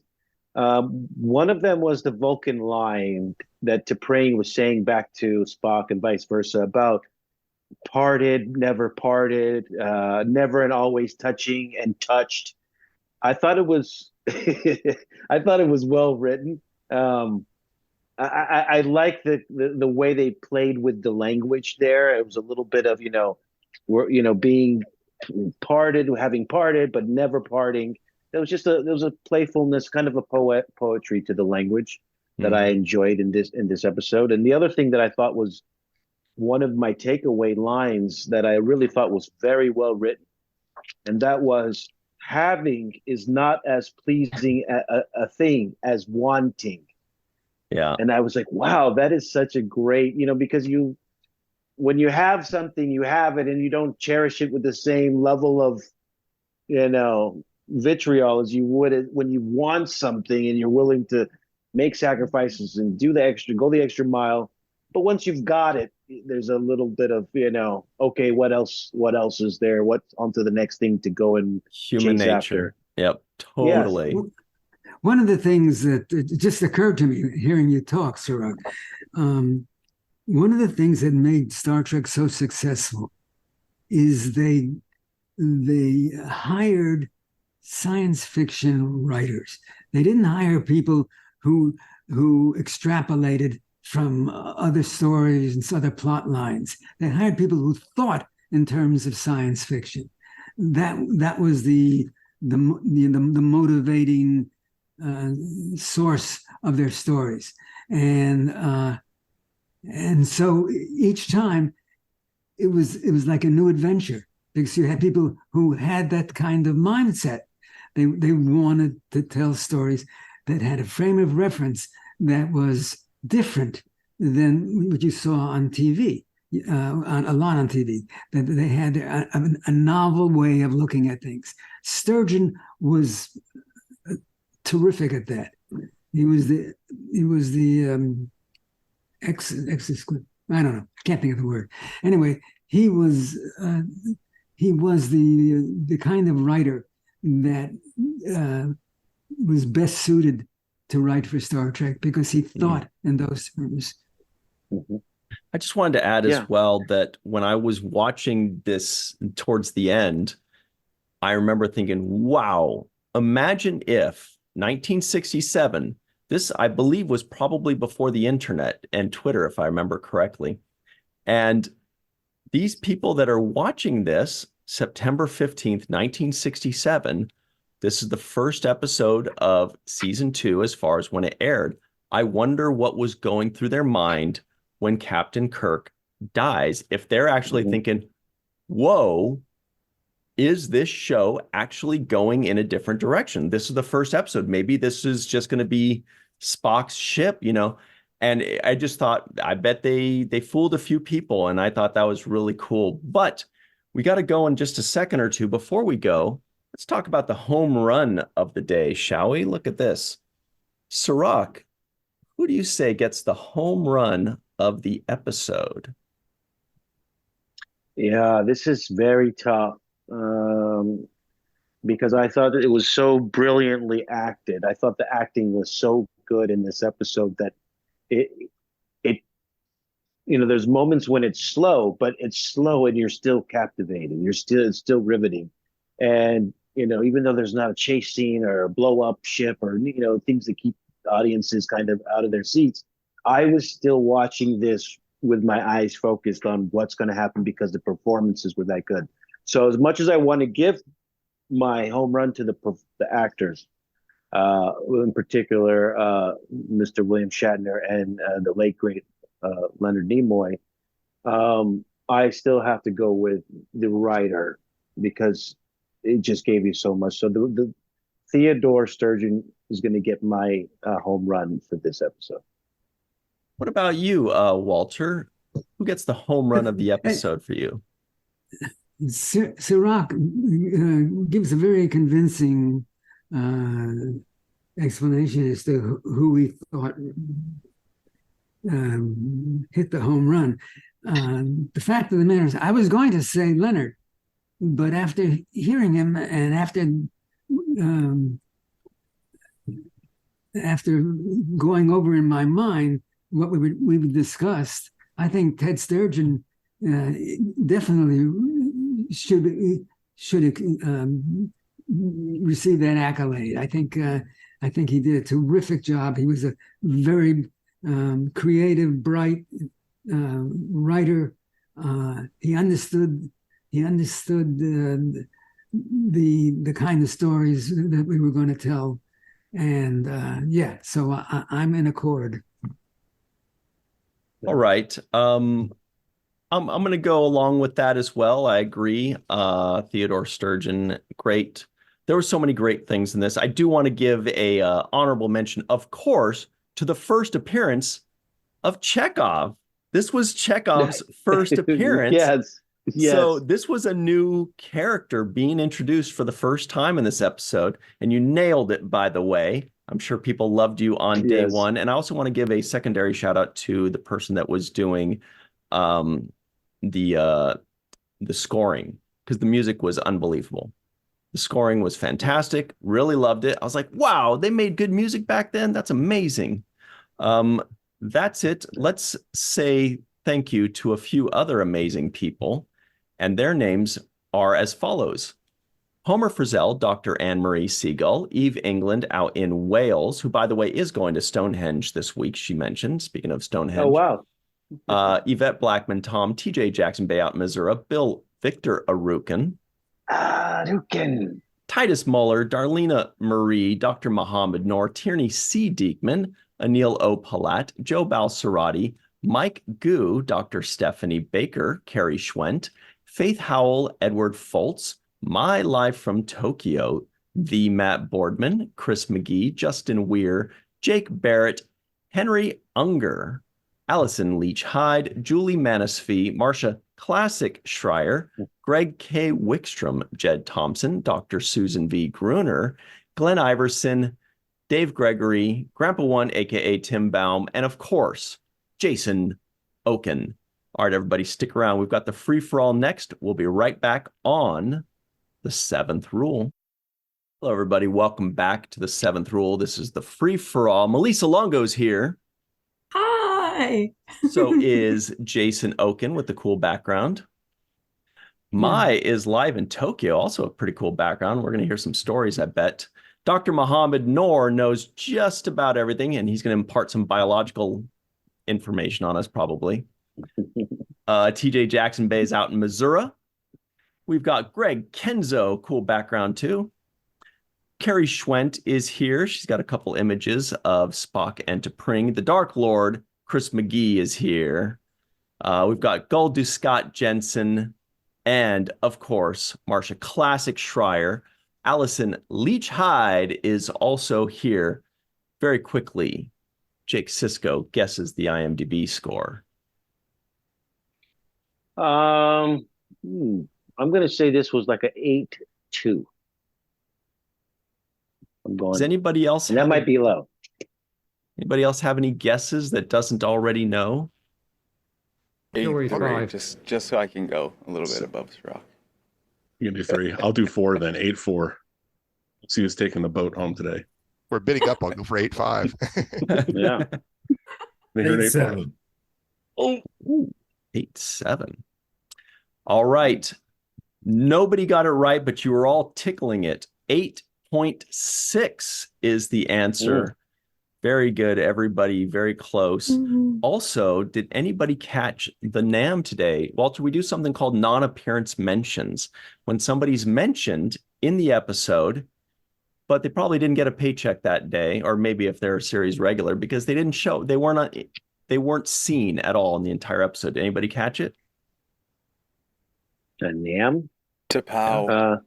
One of them was the Vulcan line that T'Pring was saying back to Spock and vice versa about parted, never parted, never and always touching and touched. I thought it was well written. I like the way they played with the language there. It was a little bit of being parted, having parted, but never parting. There was a playfulness, kind of a poetry to the language that I enjoyed in this episode. And the other thing that I thought was one of my takeaway lines that I really thought was very well written, and that was, having is not as pleasing a thing as wanting.
Yeah.
And I was like, wow, that is such a great, because when you have something, you have it, and you don't cherish it with the same level of, vitriol as you would when you want something and you're willing to make sacrifices and go the extra mile. But once you've got it, there's a little bit of, okay, what else is there? What's onto the next thing to go and
human nature.
After?
Yep, totally.
Yes. One of the things that just occurred to me hearing you talk, Cirroc, one of the things that made Star Trek so successful is they hired science fiction writers. They didn't hire people who extrapolated from other stories and other plot lines. They hired people who thought in terms of science fiction. That was the motivating source of their stories, and so each time it was like a new adventure, because you had people who had that kind of mindset. They wanted to tell stories that had a frame of reference that was different than what you saw on TV, a lot on TV. That they had a novel way of looking at things. Sturgeon was terrific at that. He was the I don't know. I can't think of the word. Anyway, he was the kind of writer that was best suited to write for Star Trek because he thought in those terms.
Mm-hmm.
I just wanted to add as well that when I was watching this towards the end, I remember thinking, wow, imagine if 1967, this I believe was probably before the internet and Twitter, if I remember correctly. And these people that are watching this September 15th, 1967, this is the first episode of season 2 as far as when it aired. I wonder what was going through their mind when Captain Kirk dies, if they're actually thinking, whoa, is this show actually going in a different direction? This is the first episode. Maybe this is just going to be Spock's ship, you know? And I just thought, I bet they fooled a few people, and I thought that was really cool. But we got to go in just a second or two. Before we go, let's talk about the home run of the day, shall we? Look at this. Cirroc, who do you say gets the home run of the episode?
Yeah, this is very tough because I thought it was so brilliantly acted. I thought the acting was so good in this episode that it there's moments when it's slow, but it's slow and you're still captivated. It's still riveting. And, even though there's not a chase scene or a blow up ship or, things that keep audiences kind of out of their seats, I was still watching this with my eyes focused on what's going to happen because the performances were that good. So as much as I want to give my home run to the actors, in particular, Mr. William Shatner and the late great Leonard Nimoy, I still have to go with the writer because it just gave you so much. So the Theodore Sturgeon is going to get my home run for this episode.
What about you, Walter? Who gets the home run of the episode for you?
Cirroc gives a very convincing explanation as to who we thought hit the home run. The fact of the matter is, I was going to say Leonard, but after hearing him and after going over in my mind what we discussed, I think Ted Sturgeon definitely should receive that accolade. I think he did a terrific job. He was a very creative, bright writer. He understood the kind of stories that we were going to tell, and so I'm in accord.
All right. I'm going to go along with that as well. I agree. Theodore Sturgeon, great. There were so many great things in this. I do want to give a honorable mention, of course, to the first appearance of Chekov. This was Chekov's first appearance.
Yes.
So this was a new character being introduced for the first time in this episode, and you nailed it, by the way. I'm sure people loved you on day one. And I also want to give a secondary shout out to the person that was doing the scoring, because the music was unbelievable. The scoring was fantastic. Really loved it. I was like, wow, they made good music back then. That's amazing. That's it. Let's say thank you to a few other amazing people, and their names are as follows. Homer Frizzell, Dr. Marie Segal, Eve England out in Wales, who, by the way, is going to Stonehenge this week, she mentioned, speaking of Stonehenge.
Oh, wow.
Yvette Blackmon-Tom, TJ Jackson-Bey out in Missouri, Bill Victor Arukin.
Arukin.
Titus Mohler, Darlena Marie, Dr. Mohamed Noor, Tierney C. Dieckmann, Anil O. Polat, Joe Balsarotti, Mike Gu, Dr. Stephanie Baker, Carrie Schwent, Faith Howell, Edward Foltz, My Life from Tokyo, the Matt Boardman, Chris McGee, Justin Weir, Jake Barrett, Henry Unger, Allyson Leach-Heid, Julie Manisfee, Marcia Classic Schreier, Greg K. Wickstrom, Jed Thompson, Dr. Susan V. Gruner, Glenn Iverson, Dave Gregory, Grandpa One, aka Tim Baum, and of course, Jason Okun. All right, everybody, stick around. We've got the free-for-all next. We'll be right back on the seventh rule. Hello, everybody. Welcome back to the seventh rule. This is the free-for-all. Melissa Longo's here.
Hi.
So is Jason Okun with the cool background. Mai is live in Tokyo, also a pretty cool background. We're going to hear some stories, I bet. Dr. Mohamed Noor knows just about everything, and he's going to impart some biological information on us, probably. TJ Jackson-Bey is out in Missouri. We've got Greg Kenzo, cool background too. Carrie Schwent is here. She's got a couple images of Spock and T'Pring. The Dark Lord, Chris McGee, is here. We've got Guldu Scott Jensen, and of course, Marsha Classic Schreier. Allyson Leach-Heid is also here. Very quickly, Jake Sisko guesses the IMDb score.
I'm going to say this was like an 8-2. I'm going.
Does anybody else?
That might be low.
Anybody else have any guesses that doesn't already know?
8-3, just so I can go a little bit above Cirroc.
You can do 3. I'll do 4 then. 8-4. See who's taking the boat home today.
We're bidding up. I'll go for 8-5.
Yeah.
8-7.
Oh, 8-7. All right. Nobody got it right, but you were all tickling it. 8.6 is the answer. Ooh. Very good, everybody. Very close. Mm-hmm. Also, did anybody catch the NAM today? Walter, we do something called non-appearance mentions. When somebody's mentioned in the episode, but they probably didn't get a paycheck that day, or maybe if they're a series regular, because they didn't show, they weren't seen at all in the entire episode. Did anybody catch it?
The NAM?
T'Pau.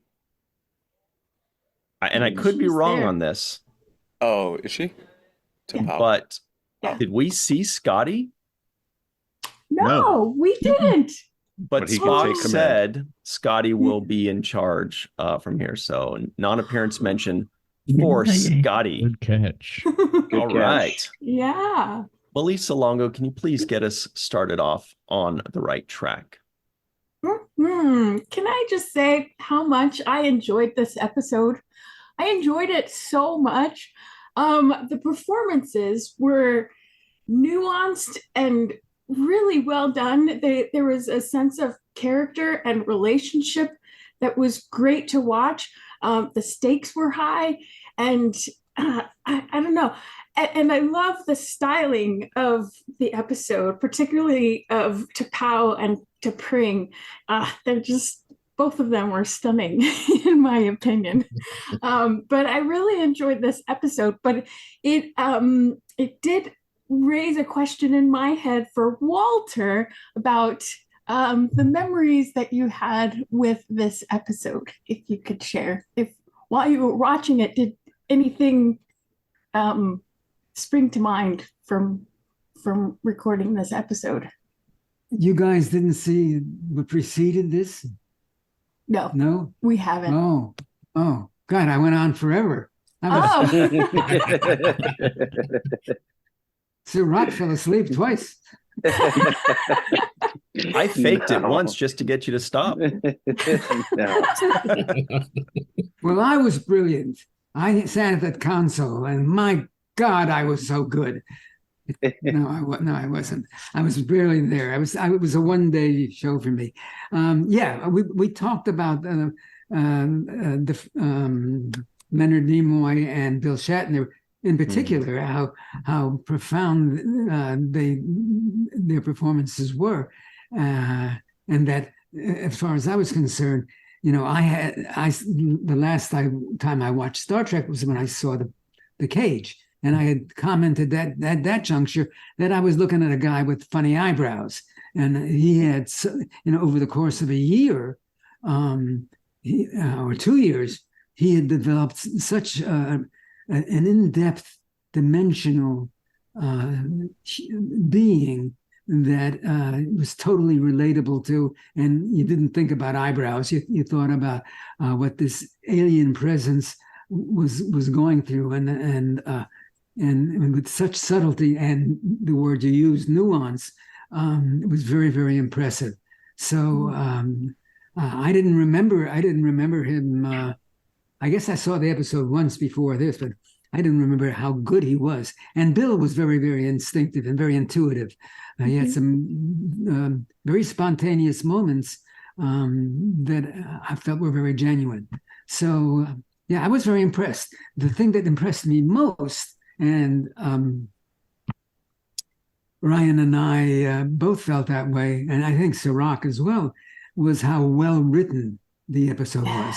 And I could be wrong on this.
Oh, is she? T'Pau.
But did we see Scotty?
No, we didn't.
But Spock said Scotty will be in charge from here. So non-appearance mention for Scotty.
Good catch.
All right.
Yeah.
Melissa Longo, can you please get us started off on the right track?
Can I just say how much I enjoyed this episode? I enjoyed it so much. The performances were nuanced and really well done. There was a sense of character and relationship that was great to watch. The stakes were high, and I don't know. And I love the styling of the episode, particularly of T'Pau and T'Pring. They're just, both of them were stunning, in my opinion. But I really enjoyed this episode. But it did raise a question in my head for Walter about the memories that you had with this episode, if you could share. If while you were watching it, did anything spring to mind from recording this episode?
You guys didn't see what preceded this? No,
we haven't.
Oh, God! I went on forever. Cirroc fell asleep twice.
I faked it once just to get you to stop.
Well, I was brilliant. I sat at that console, and my God, I was so good. No, I wasn't. I was barely there. It was a one-day show for me. We talked about Leonard Nimoy and Bill Shatner in particular, how profound their performances were, and that as far as I was concerned, the last time I watched Star Trek was when I saw the Cage. And I had commented that at that juncture that I was looking at a guy with funny eyebrows, and he had, over the course of a year, or 2 years, he had developed such an in-depth, dimensional being that was totally relatable to. And you didn't think about eyebrows; you thought about what this alien presence was going through, and with such subtlety and the word you use, nuance, It was very, very impressive. So I didn't remember him. I guess I saw the episode once before this, but I didn't remember how good he was. And Bill was very, very instinctive and very intuitive. He had some very spontaneous moments that I felt were very genuine. So, yeah, I was very impressed. The thing that impressed me most, and Ryan and I both felt that way, and I think Cirroc as well, was how well written the episode was.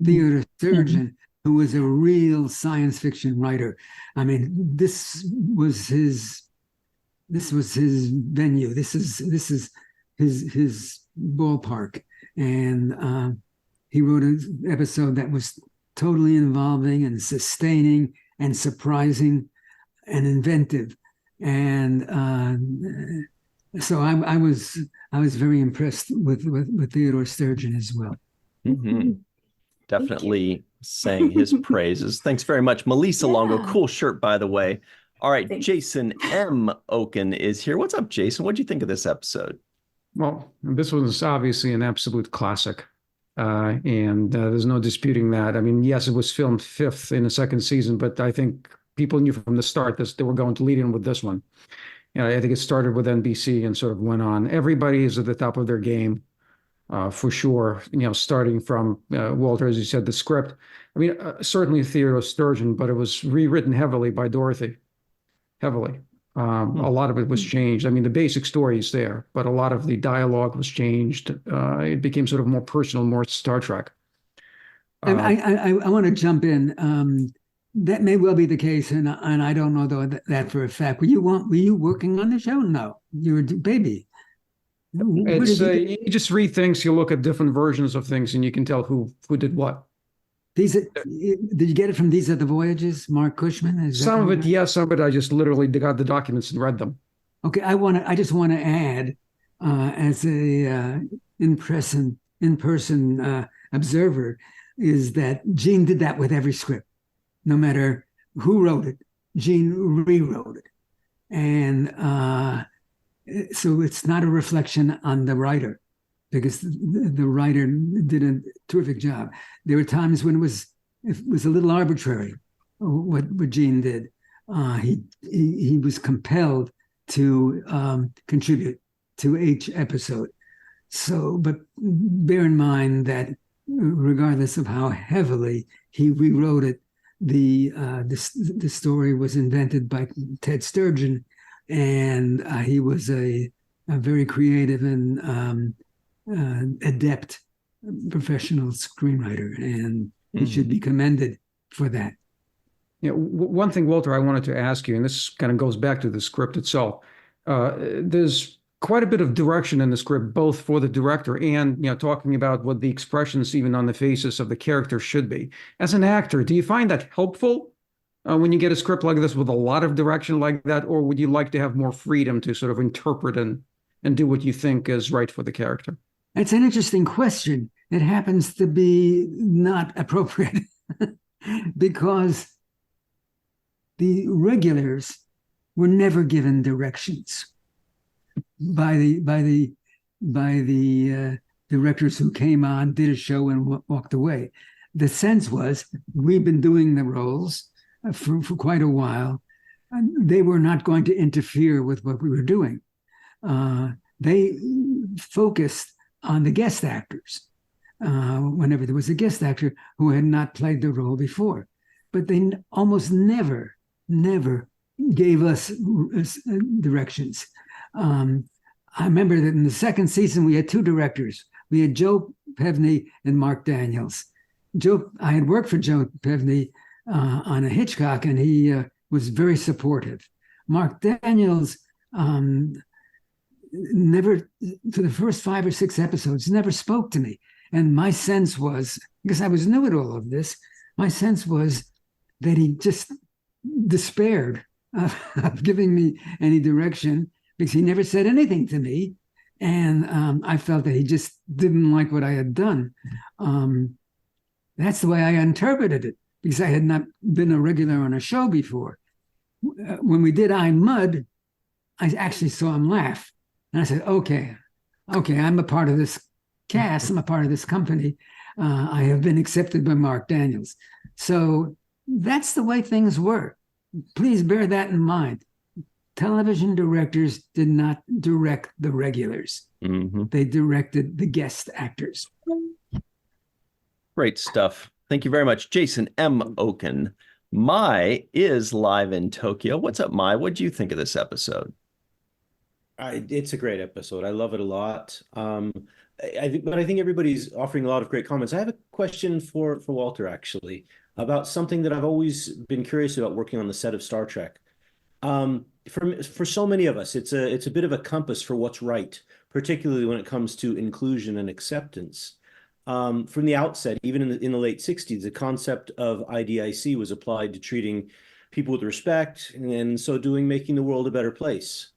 Theodore Sturgeon, who was a real science fiction writer. I mean, this was his venue. This is his ballpark, and he wrote an episode that was totally involving and sustaining and surprising and inventive. And so I was very impressed with Theodore Sturgeon as well.
Mm-hmm. Definitely sang his praises. Thanks very much, Melissa Longo. Cool shirt, by the way. All right, thanks. Jason M. Okun is here. What's up, Jason? What did you think of this episode?
Well, this was obviously an absolute classic, and there's no disputing that. I mean, yes, it was filmed fifth in the second season, but I think people knew from the start that they were going to lead in with this one. I think it started with NBC and sort of went on. Everybody is at the top of their game, for sure. Starting from Walter, as you said, the script. I mean, certainly Theodore Sturgeon, but it was rewritten heavily by Dorothy. Heavily. A lot of it was changed. I mean, the basic story is there, but a lot of the dialogue was changed. It became sort of more personal, more Star Trek.
I want to jump in. That may well be the case, and I don't know that for a fact. Were you working on the show? No, you were a baby.
You just read things, you look at different versions of things, and you can tell who did what.
Did you get it from These Are the Voyages, Mark Cushman?
Some of it, yes. Some of it, I just literally got the documents and read them.
Okay, I just want to add, as a in-person observer, is that Gene did that with every script. No matter who wrote it, Gene rewrote it. And so it's not a reflection on the writer, because the writer did a terrific job. There were times when it was a little arbitrary what Gene did. He was compelled to contribute to each episode. So, but bear in mind that regardless of how heavily he rewrote it, the story was invented by Ted Sturgeon, and he was a very creative and adept professional screenwriter, and he should be commended for that.
One thing, Walter, I wanted to ask you, and this kind of goes back to the script itself. There's quite a bit of direction in the script, both for the director and, talking about what the expressions even on the faces of the character should be. As an actor, do you find that helpful when you get a script like this with a lot of direction like that, or would you like to have more freedom to sort of interpret and do what you think is right for the character?
It's an interesting question. It happens to be not appropriate because the regulars were never given directions by the directors who came on, did a show, and walked away. The sense was, we've been doing the roles for quite a while. They were not going to interfere with what we were doing. They focused on the guest actors whenever there was a guest actor who had not played the role before. But they almost never gave us directions. I remember that in the second season, we had two directors. We had Joe Pevney and Mark Daniels. I had worked for Joe Pevney on a Hitchcock, and he was very supportive. Mark Daniels never, for the first 5 or 6 episodes, never spoke to me. And my sense was, because I was new at all of this, my sense was that he just despaired of giving me any direction, because he never said anything to me. And I felt that he just didn't like what I had done. That's the way I interpreted it, because I had not been a regular on a show before. When we did I'm Mud, I actually saw him laugh. And I said, okay, I'm a part of this cast. I'm a part of this company. I have been accepted by Mark Daniels. So that's the way things were. Please bear that in mind. Television directors did not direct the regulars.
Mm-hmm.
They directed the guest actors.
Great stuff. Thank you very much. Jason M. Okun. Mai is live in Tokyo. What's up, Mai? What do you think of this episode?
It's a great episode. I love it a lot. But I think everybody's offering a lot of great comments. I have a question for Walter, actually, about something that I've always been curious about working on the set of Star Trek. For so many of us, it's a bit of a compass for what's right, particularly when it comes to inclusion and acceptance. From the outset, even in the late 60s, the concept of IDIC was applied to treating people with respect, and in so doing, making the world a better place.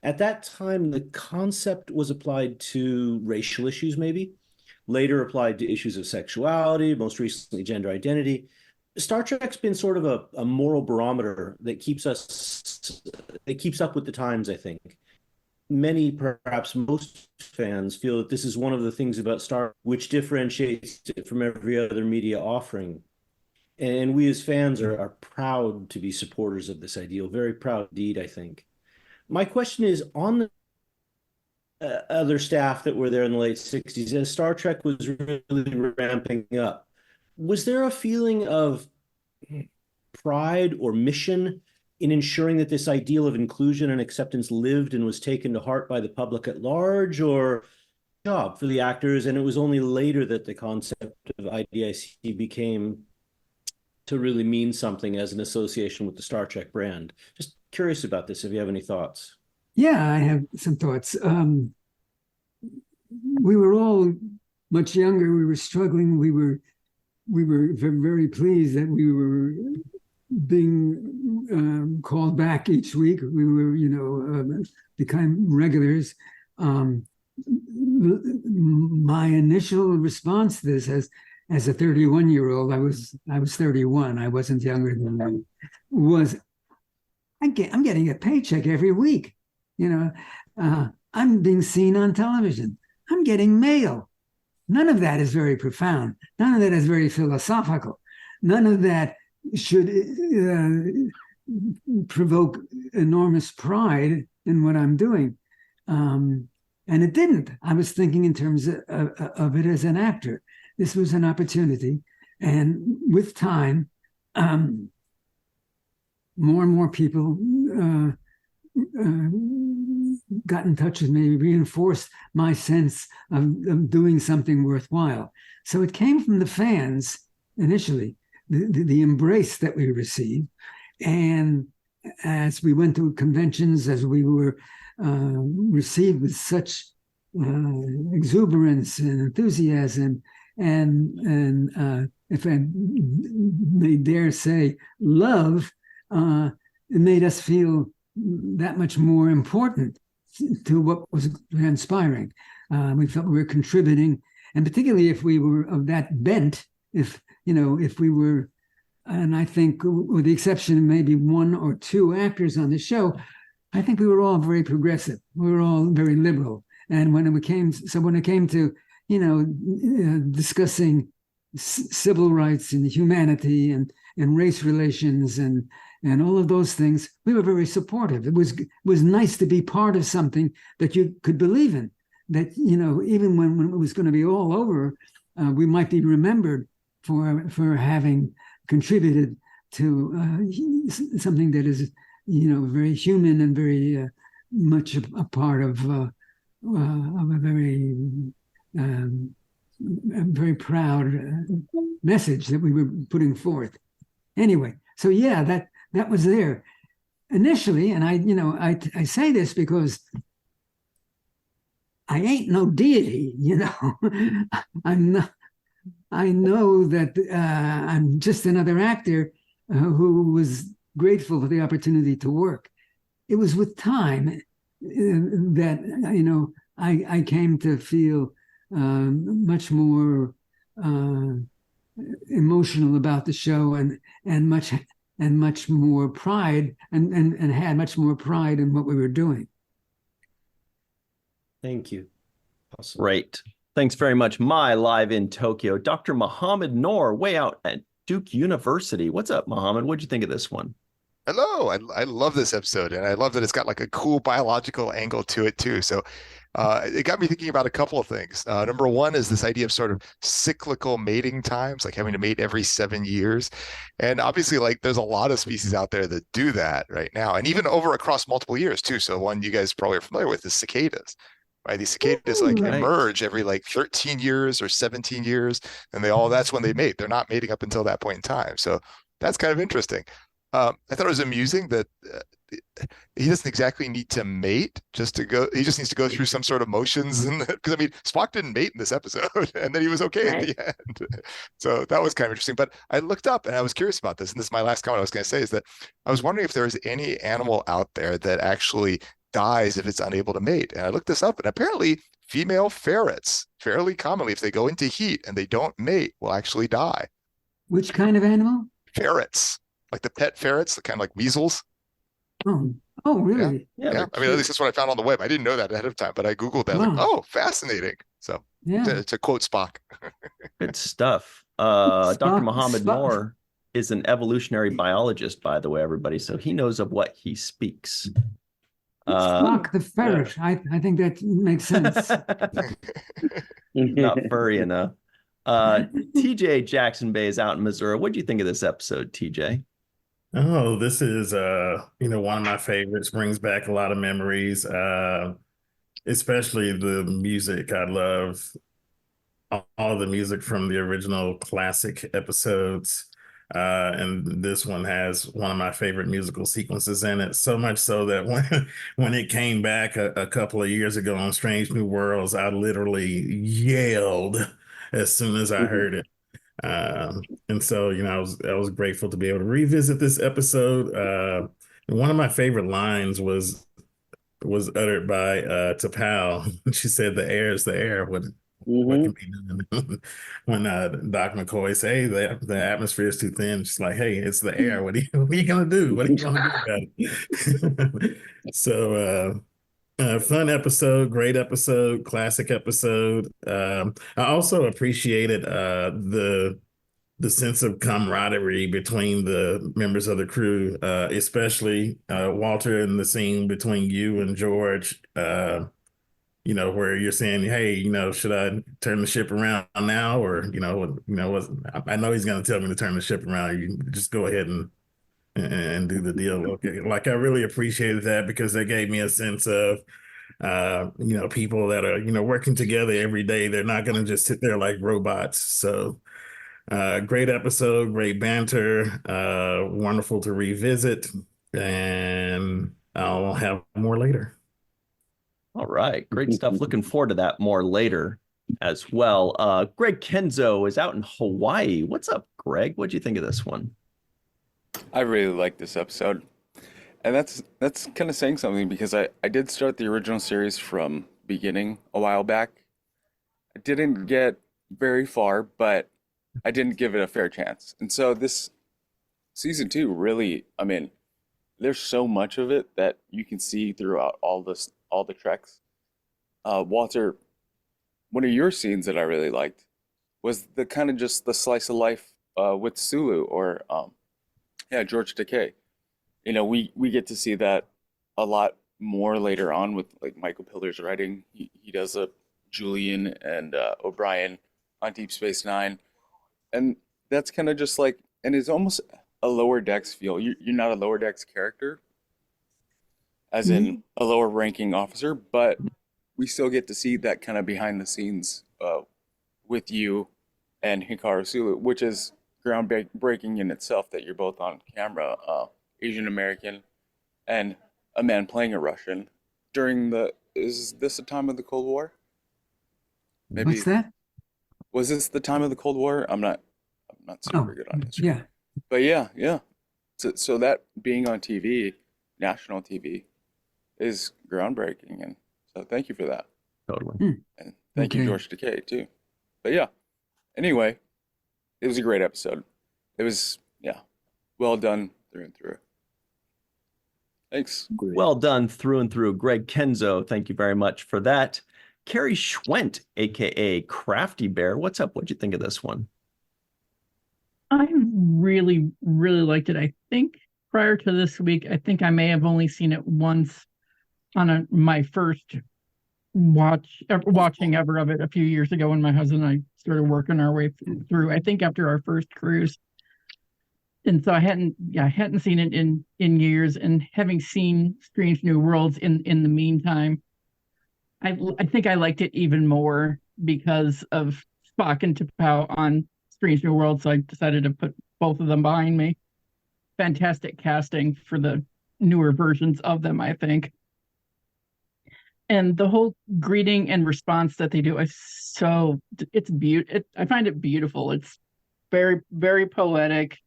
At that time, the concept was applied to racial issues, maybe, later applied to issues of sexuality, most recently gender identity. Star Trek's been sort of a moral barometer that keeps up with the times, I think. Many, perhaps most fans, feel that this is one of the things about Star which differentiates it from every other media offering. And we as fans are proud to be supporters of this ideal, very proud indeed, I think. My question is, on the other staff that were there in the late 60s, as Star Trek was really ramping up, was there a feeling of pride or mission in ensuring that this ideal of inclusion and acceptance lived and was taken to heart by the public at large, or job for the actors, and it was only later that the concept of IDIC became to really mean something as an association with the Star Trek brand? Just curious about this, if you have any thoughts.
Yeah, I have some thoughts. We were all much younger. We were struggling. We were very pleased that we were being called back each week. We were, became regulars. My initial response to this, as a 31-year-old, I was 31. I wasn't younger than that. Was I'm getting a paycheck every week. I'm being seen on television. I'm getting mail. None of that is very profound. None of that is very philosophical. None of that should provoke enormous pride in what I'm doing. And it didn't. I was thinking in terms of it as an actor. This was an opportunity. And with time, more and more people got in touch with me, reinforced my sense of doing something worthwhile. So it came from the fans initially, the embrace that we received. And as we went to conventions, as we were received with such exuberance and enthusiasm, and if I may dare say, love, it made us feel that much more important to what was transpiring. We felt we were contributing, and particularly if we were of that bent, if we were, and I think with the exception of maybe one or two actors on the show, I think we were all very progressive. We were all very liberal. And when it came to, discussing civil rights and humanity and race relations and all of those things, we were very supportive. It was nice to be part of something that you could believe in, that, even when it was going to be all over, we might be remembered for having contributed to something that is, very human and very much a part of a very proud message that we were putting forth. Anyway, so yeah, that was there initially, and I say this because I ain't no deity, I'm not. I know that I'm just another actor who was grateful for the opportunity to work. It was with time that I came to feel much more emotional about the show and much more pride and had much more pride in what we were doing.
Thank you. Awesome.
Great. Thanks very much. My live in Tokyo, Dr. Mohamed Noor, way out at Duke University. What's up, Mohamed? What'd you think of this one?
Hello, I love this episode, and I love that it's got like a cool biological angle to it too. So it got me thinking about a couple of things. Number one is this idea of sort of cyclical mating times, like having to mate every 7 years. And obviously, like there's a lot of species out there that do that right now, and even over across multiple years too. So one you guys probably are familiar with is cicadas. Right, these cicadas like emerge every like 13 years or 17 years, and that's when they mate. They're not mating up until that point in time. So that's kind of interesting. I thought it was amusing that he doesn't exactly need to mate just to go. He just needs to go through some sort of motions, and because I mean, Spock didn't mate in this episode, and then he was okay at the end. So that was kind of interesting. But I looked up and I was curious about this, and this is my last comment I was going to say is that I was wondering if there was any animal out there that actually dies if it's unable to mate. And I looked this up, and apparently female ferrets, fairly commonly, if they go into heat and they don't mate, will actually die.
Which kind of animal?
Ferrets, like the pet ferrets, the kind of like weasels.
Oh, really?
Yeah. I mean, at least that's what I found on the web. I didn't know that ahead of time, but I Googled that.
Wow.
Like, oh, fascinating. So to quote Spock.
Good stuff. Dr. Mohamed Noor is an evolutionary biologist, by the way, everybody. So he knows of what he speaks.
Spock the ferret. I think that makes sense.
Not furry enough. TJ Jackson-Bey is out in Missouri. What do you think of this episode, TJ?
Oh, this is one of my favorites. Brings back a lot of memories. Especially the music. I love all the music from the original classic episodes. And this one has one of my favorite musical sequences in it. So much so that when it came back a couple of years ago on Strange New Worlds, I literally yelled as soon as I heard it. And so, I was grateful to be able to revisit this episode. One of my favorite lines was uttered by T'Pau. She said, "The air is the air." What can be done? When Doc McCoy say the atmosphere is too thin, she's like, "Hey, it's the air. What are you gonna do? What are you gonna do about it?" So fun episode, great episode, classic episode. I also appreciated the sense of camaraderie between the members of the crew, especially Walter in the scene between you and George. Where you're saying, "Hey, should I turn the ship around now?" Or, I know he's going to tell me to turn the ship around. You just go ahead and do the deal. Okay. Like, I really appreciated that because that gave me a sense of, people that are, working together every day. They're not going to just sit there like robots. So great episode, great banter, wonderful to revisit. And I'll have more later.
All right. Great stuff. Looking forward to that more later as well. Greg Kenzo is out in Hawaii. What's up, Greg? What'd you think of this one?
I really like this episode. And that's kind of saying something because I did start the original series from beginning a while back. I didn't get very far, but I didn't give it a fair chance. And so this season 2 really, I mean, there's so much of it that you can see throughout all the treks. Walter, one of your scenes that I really liked was the kind of just the slice of life with Sulu or George Takei. We get to see that a lot more later on with like Michael Pillar's writing. He does a Julian and O'Brien on Deep Space Nine, and that's kind of just like, and it's almost a Lower Decks feel. You're not a Lower Decks character, as in a lower ranking officer, but we still get to see that kind of behind the scenes with you and Hikaru Sulu, which is groundbreaking in itself that you're both on camera, Asian American and a man playing a Russian during is this the time of the Cold War? Maybe.
What's that?
Was this the time of the Cold War? I'm not super good on history.
Yeah.
But yeah. So that being on TV, national TV, is groundbreaking, and so thank you for that.
Totally.
And thank you, George Takei, too. But yeah, anyway, it was a great episode. It was, well done through and through. Thanks.
Well done through and through. Greg Kenzo, thank you very much for that. Carrie Schwent, aka Crafty Bear. What's up? What'd you think of this one?
I really, really liked it. I think prior to this week, I think I may have only seen it once on my first watching ever of it a few years ago when my husband and I started working our way through. I think after our first cruise, and so I hadn't seen it in years. And having seen Strange New Worlds in the meantime, I think I liked it even more because of Spock and T'Pau on Strange New Worlds. So I decided to put both of them behind me. Fantastic casting for the newer versions of them, I think. And the whole greeting and response that they do is it's beautiful. I find it beautiful. It's very, very poetic,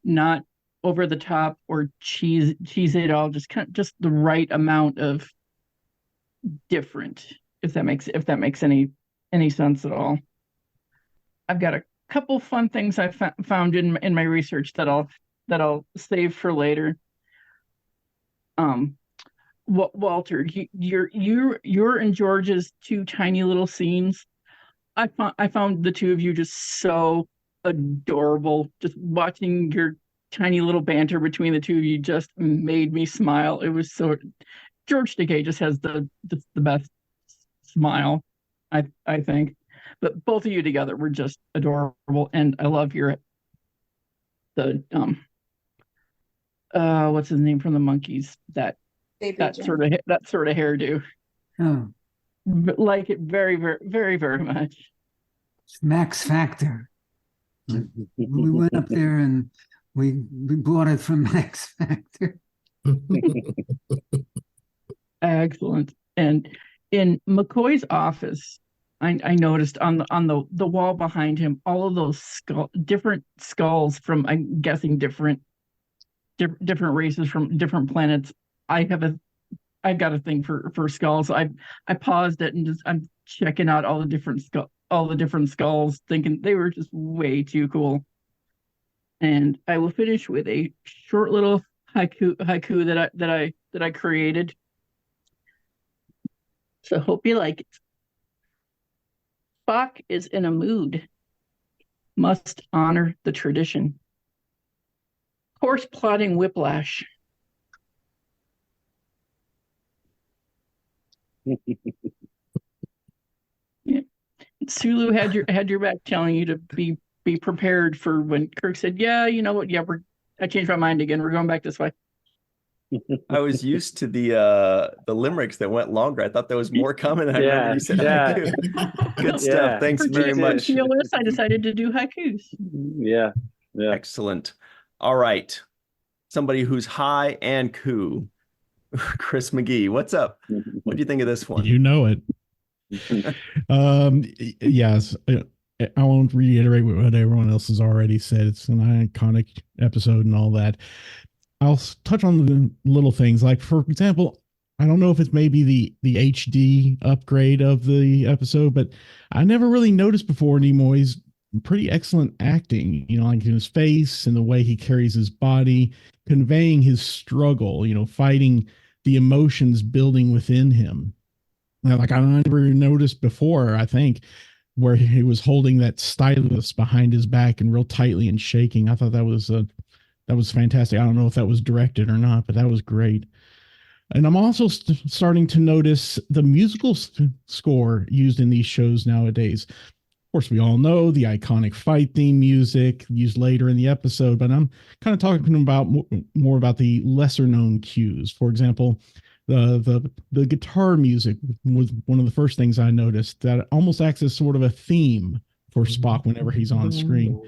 not over the top or cheesy at all. Just the right amount of different, if that makes any sense at all. I've got a couple fun things I found in my research that I'll save for later. Walter, you're and George's two tiny little scenes. I found the two of you just so adorable. Just watching your tiny little banter between the two of you just made me smile. It was so. George Takei just has the best smile, I think. But both of you together were just adorable, and I love what's his name from the Monkees, that sort of hairdo.
Oh,
Like it very, very, very, very much.
it's Max Factor. We went up there and we bought it from Max Factor.
Excellent. And in McCoy's office, I noticed on the wall behind him all of those different skulls from, I'm guessing, different races from different planets. I've got a thing for skulls. I paused it and I'm checking out all the different skulls, thinking they were just way too cool. And I will finish with a short little haiku that I created. So hope you like it. Spock is in a mood. Must honor the tradition. Course plotting whiplash. Yeah. Sulu had your back, telling you to be prepared for when Kirk said, "Yeah, you know what? Yeah, I changed my mind again. We're going back this way."
I was used to the limericks that went longer. I thought there was more coming. I remember you said haiku. Good stuff. Thanks
for
very much.
TOS, I decided to do haikus.
Yeah.
Excellent. All right. Somebody who's high and cool. Chris McGee, what's up? What do you think of this one?
You know it. Yes, I won't reiterate what everyone else has already said. It's an iconic episode and all that. I'll touch on the little things, like, for example, I don't know if it's maybe the HD upgrade of the episode, but I never really noticed before Nimoy's pretty excellent acting, like in his face and the way he carries his body, conveying his struggle, fighting the emotions building within him. Like, I never noticed before, I think, where he was holding that stylus behind his back and real tightly and shaking. I thought that was fantastic. I don't know if that was directed or not, but that was great. And I'm also starting to notice the musical score used in these shows nowadays. Of course, we all know the iconic fight theme music used later in the episode, but I'm kind of talking about more about the lesser known cues. For example, the guitar music was one of the first things I noticed, that almost acts as sort of a theme for Spock whenever he's on screen.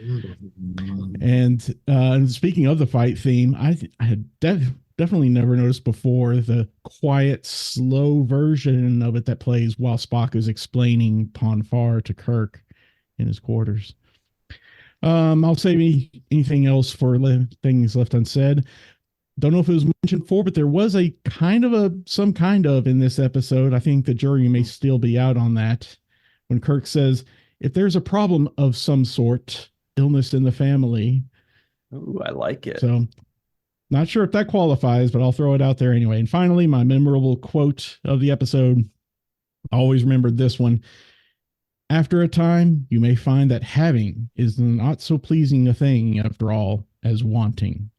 And speaking of the fight theme, I had definitely never noticed before the quiet, slow version of it that plays while Spock is explaining Ponfar to Kirk in his quarters. I'll save anything else for things left unsaid. Don't know if it was mentioned before, but there was some kind of in this episode. I think the jury may still be out on that, when Kirk says, if there's a problem of some sort, illness in the family.
Ooh, I like it.
So not sure if that qualifies, but I'll throw it out there anyway. And finally, my memorable quote of the episode. Always remember this one. After a time, you may find that having is not so pleasing a thing after all as wanting.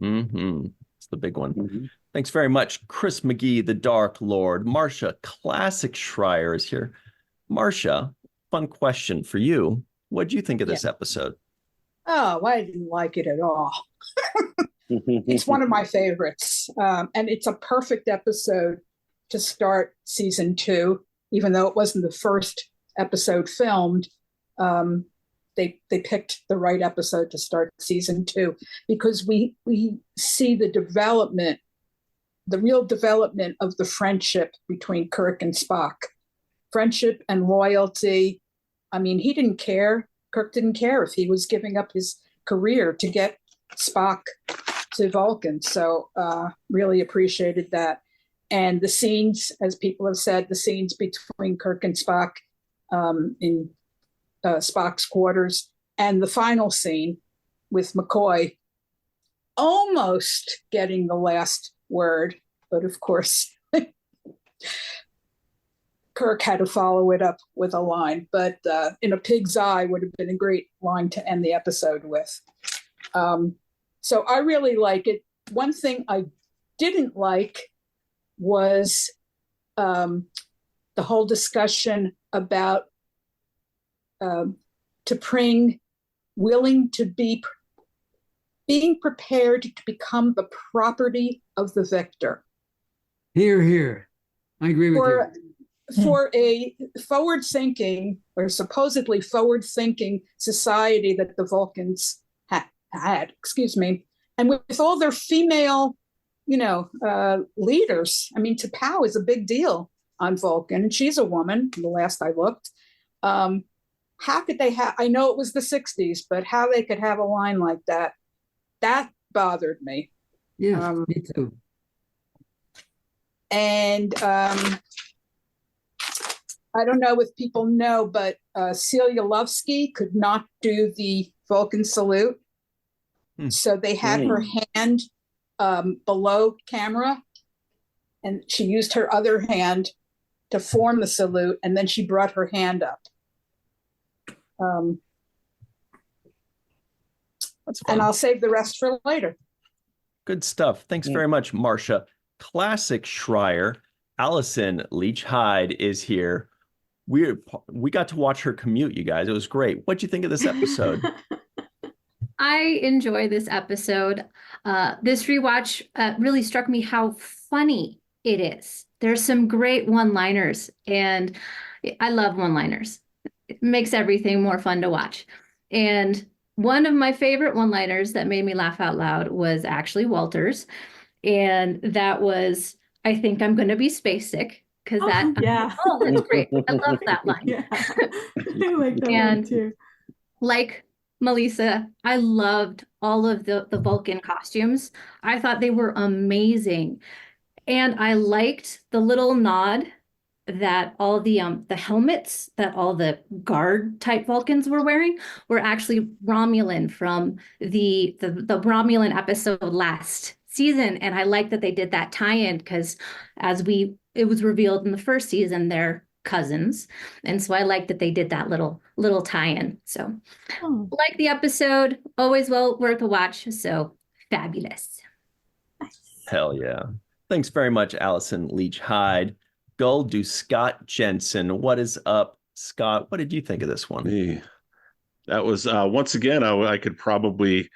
It's the big one. Thanks very much, Chris McGee, the Dark Lord. Marcia, classic Schreier is here. Marcia, fun question for you. What did you think of this episode?
Oh, I didn't like it at all. It's one of my favorites. And it's a perfect episode to start season 2, even though it wasn't the first episode filmed. They picked the right episode to start season 2 because we see the development, the real development of the friendship between Kirk and Spock. Friendship and loyalty. I mean, he didn't care. Kirk didn't care if he was giving up his career to get Spock to Vulcan. So really appreciated that. And the scenes, as people have said, the scenes between Kirk and Spock in Spock's quarters, and the final scene with McCoy almost getting the last word. But of course, Kirk had to follow it up with a line. But in a pig's eye would have been a great line to end the episode with. So I really like it. One thing I didn't like was the whole discussion about T'Pring willing to being prepared to become the property of the victor.
Here, here. I agree with you.
For a forward-thinking or supposedly forward-thinking society that the Vulcans had, and with all their female, leaders. I mean, T'Pau is a big deal on Vulcan, and she's a woman. The last I looked, how could they have? I know it was the '60s, but how they could have a line like that bothered me.
Yeah, me too.
And I don't know if people know, but Celia Lovsky could not do the Vulcan salute. So they had her hand below camera, and she used her other hand to form the salute, and then she brought her hand up. And I'll save the rest for later.
Good stuff. Thanks very much, Marcia. Classic Schreier. Allyson Leach-Heid is here. We got to watch her commute, you guys. It was great. What'd you think of this episode?
I enjoy this episode. This rewatch really struck me how funny it is. There's some great one-liners, and I love one-liners. It makes everything more fun to watch. And one of my favorite one-liners that made me laugh out loud was actually Walter's. And that was, I think I'm going to be space sick. Because that's great. I love that line.
Yeah. I like that one too.
Like Melissa, I loved all of the Vulcan costumes. I thought they were amazing. And I liked the little nod that all the helmets that all the guard type Vulcans were wearing were actually Romulan from the Romulan episode last season. And I like that they did that tie-in because it was revealed in the first season they're cousins. And so I like that they did that little tie-in. So like the episode, always well worth a watch. So fabulous.
Hell yeah. Thanks very much, Allyson Leach-Heid. Gull do Scott Jensen. What is up, Scott? What did you think of this one?
That was once again, I could probably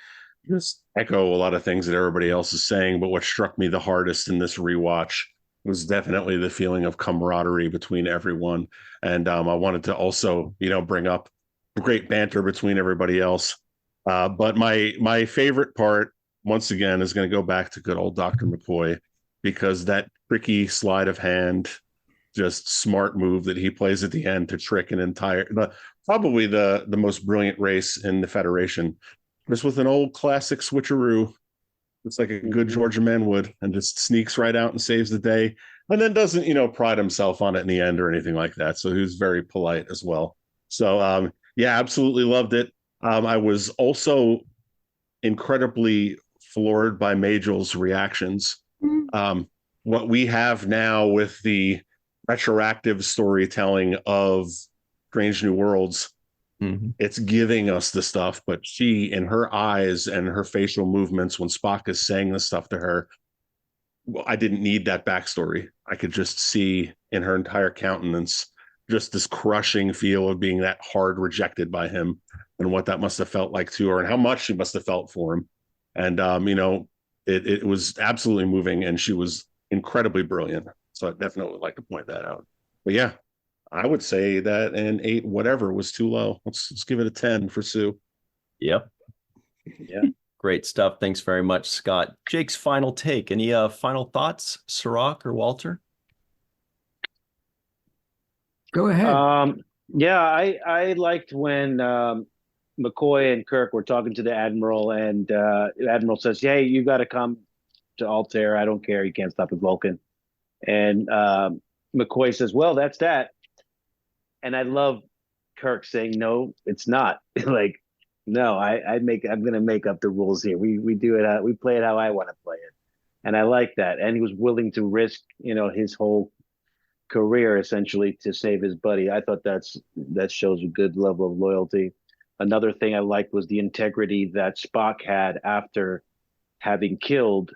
just echo a lot of things that everybody else is saying, but what struck me the hardest in this rewatch was definitely the feeling of camaraderie between everyone. And I wanted to also, bring up the great banter between everybody else. But my favorite part, once again, is going to go back to good old Dr. McCoy, because that tricky sleight of hand, just smart move that he plays at the end to trick an probably the most brilliant race in the Federation, just with an old classic switcheroo. It's like a good Georgia man would, and just sneaks right out and saves the day, and then doesn't, pride himself on it in the end or anything like that. So he was very polite as well. So, absolutely loved it. I was also incredibly floored by Majel's reactions. What we have now with the retroactive storytelling of Strange New Worlds. It's giving us the stuff, but she, in her eyes and her facial movements when Spock is saying this stuff to her, well, I didn't need that backstory. I could just see in her entire countenance just this crushing feel of being that hard rejected by him, and what that must have felt like to her, and how much she must have felt for him. And it was absolutely moving, and she was incredibly brilliant. So I definitely would like to point that out. But yeah, I would say that an 8 whatever was too low. Let's give it a 10 for Sue.
Yep. Yeah. Great stuff. Thanks very much, Scott. Jake's final take. Any final thoughts, Cirroc or Walter?
Go ahead.
Yeah, I liked when McCoy and Kirk were talking to the Admiral, and Admiral says, "Hey, you got to come to Altair. I don't care. You can't stop a Vulcan." And McCoy says, "Well, that's that." And I love Kirk saying, "No, it's not." Like, no, I'm going to make up the rules here. We do it. We play it how I want to play it. And I like that. And he was willing to risk, his whole career essentially to save his buddy. I thought that shows a good level of loyalty. Another thing I liked was the integrity that Spock had after having killed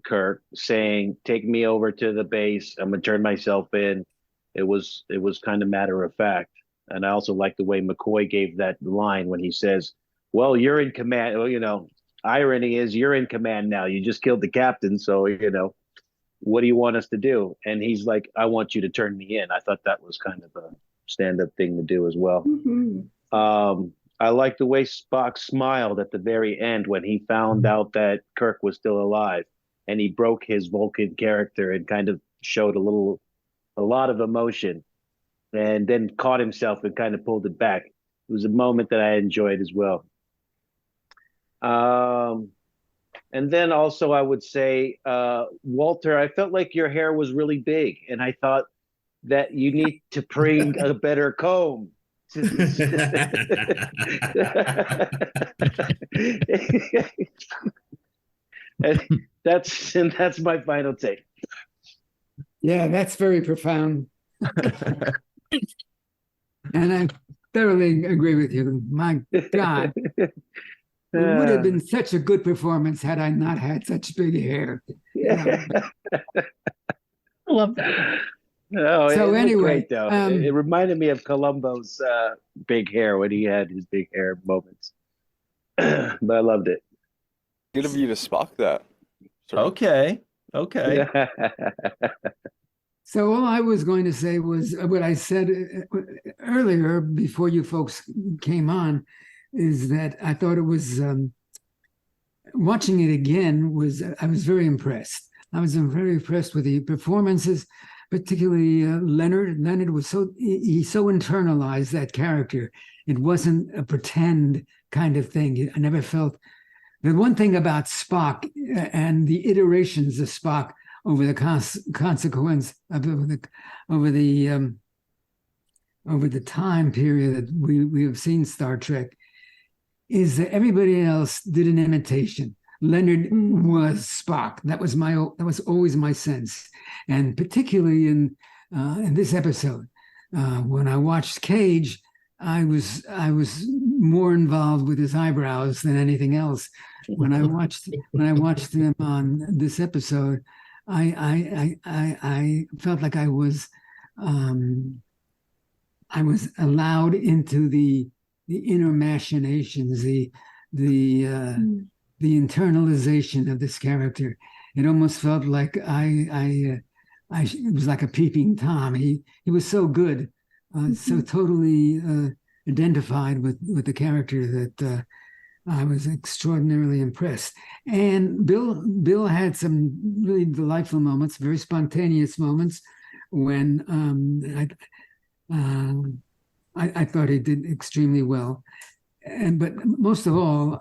Kirk, saying, "Take me over to the base. I'm going to turn myself in." It was kind of matter of fact. And I also like the way McCoy gave that line when he says, "Well, you're in command." Well, irony is you're in command now. You just killed the captain. So, what do you want us to do? And he's like, "I want you to turn me in." I thought that was kind of a stand-up thing to do as well. I like the way Spock smiled at the very end when he found out that Kirk was still alive, and he broke his Vulcan character and kind of showed a lot of emotion, and then caught himself and kind of pulled it back. It was a moment that I enjoyed as well. And then also I would say, Walter, I felt like your hair was really big, and I thought that you need to bring a better comb. And that's my final take.
Yeah, that's very profound. And I thoroughly agree with you. My God, it would have been such a good performance had I not had such big hair.
Yeah.
I love that.
No,
So
it was
anyway,
great, though. It reminded me of Columbo's big hair when he had his big hair moments. But I loved it.
Good of you to Spock that.
Okay.
So all I was going to say was what I said earlier before you folks came on, is that I thought it was, watching it again, I was very impressed. I was very impressed with the performances, particularly Leonard. Leonard was he so internalized that character. It wasn't a pretend kind of thing. I never felt. The one thing about Spock and the iterations of Spock over the consequence of over the time period that we have seen Star Trek, is that everybody else did an imitation. Leonard was Spock. That was always my sense, and particularly in this episode, when I watched Cage, I was more involved with his eyebrows than anything else. When I watched him on this episode, I felt like I was allowed into the inner machinations, the internalization of this character. It almost felt like it was like a peeping Tom. He was so good, so totally identified with the character that I was extraordinarily impressed. And Bill had some really delightful moments, very spontaneous moments, when I thought he did extremely well. But most of all,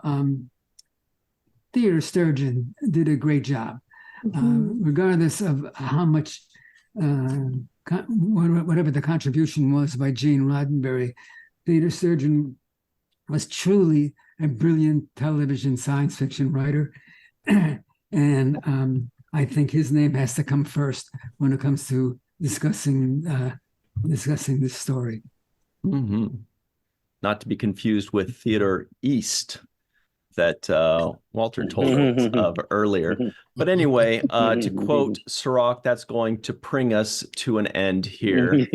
Theodore Sturgeon did a great job, regardless of how much, whatever the contribution was by Gene Roddenberry. Theodore Sturgeon was truly a brilliant television science fiction writer. And I think his name has to come first when it comes to discussing this story.
Mm-hmm. Not to be confused with Theater East that Walter told us of earlier. But anyway, to quote Cirroc, that's going to bring us to an end here.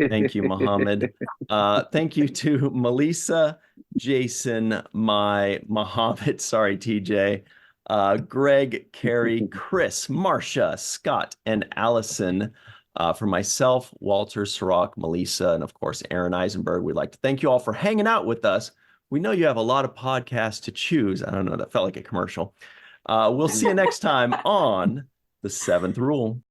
Thank you, Mohamed. Thank you to Melissa, Jason, Mohamed, sorry, TJ, Greg, Carrie, Chris, Marcia, Scott, and Allison. For myself, Walter, Cirroc, Melissa, and of course, Aaron Eisenberg, we'd like to thank you all for hanging out with us. We know you have a lot of podcasts to choose. I don't know, that felt like a commercial. We'll see you next time on The Seventh Rule.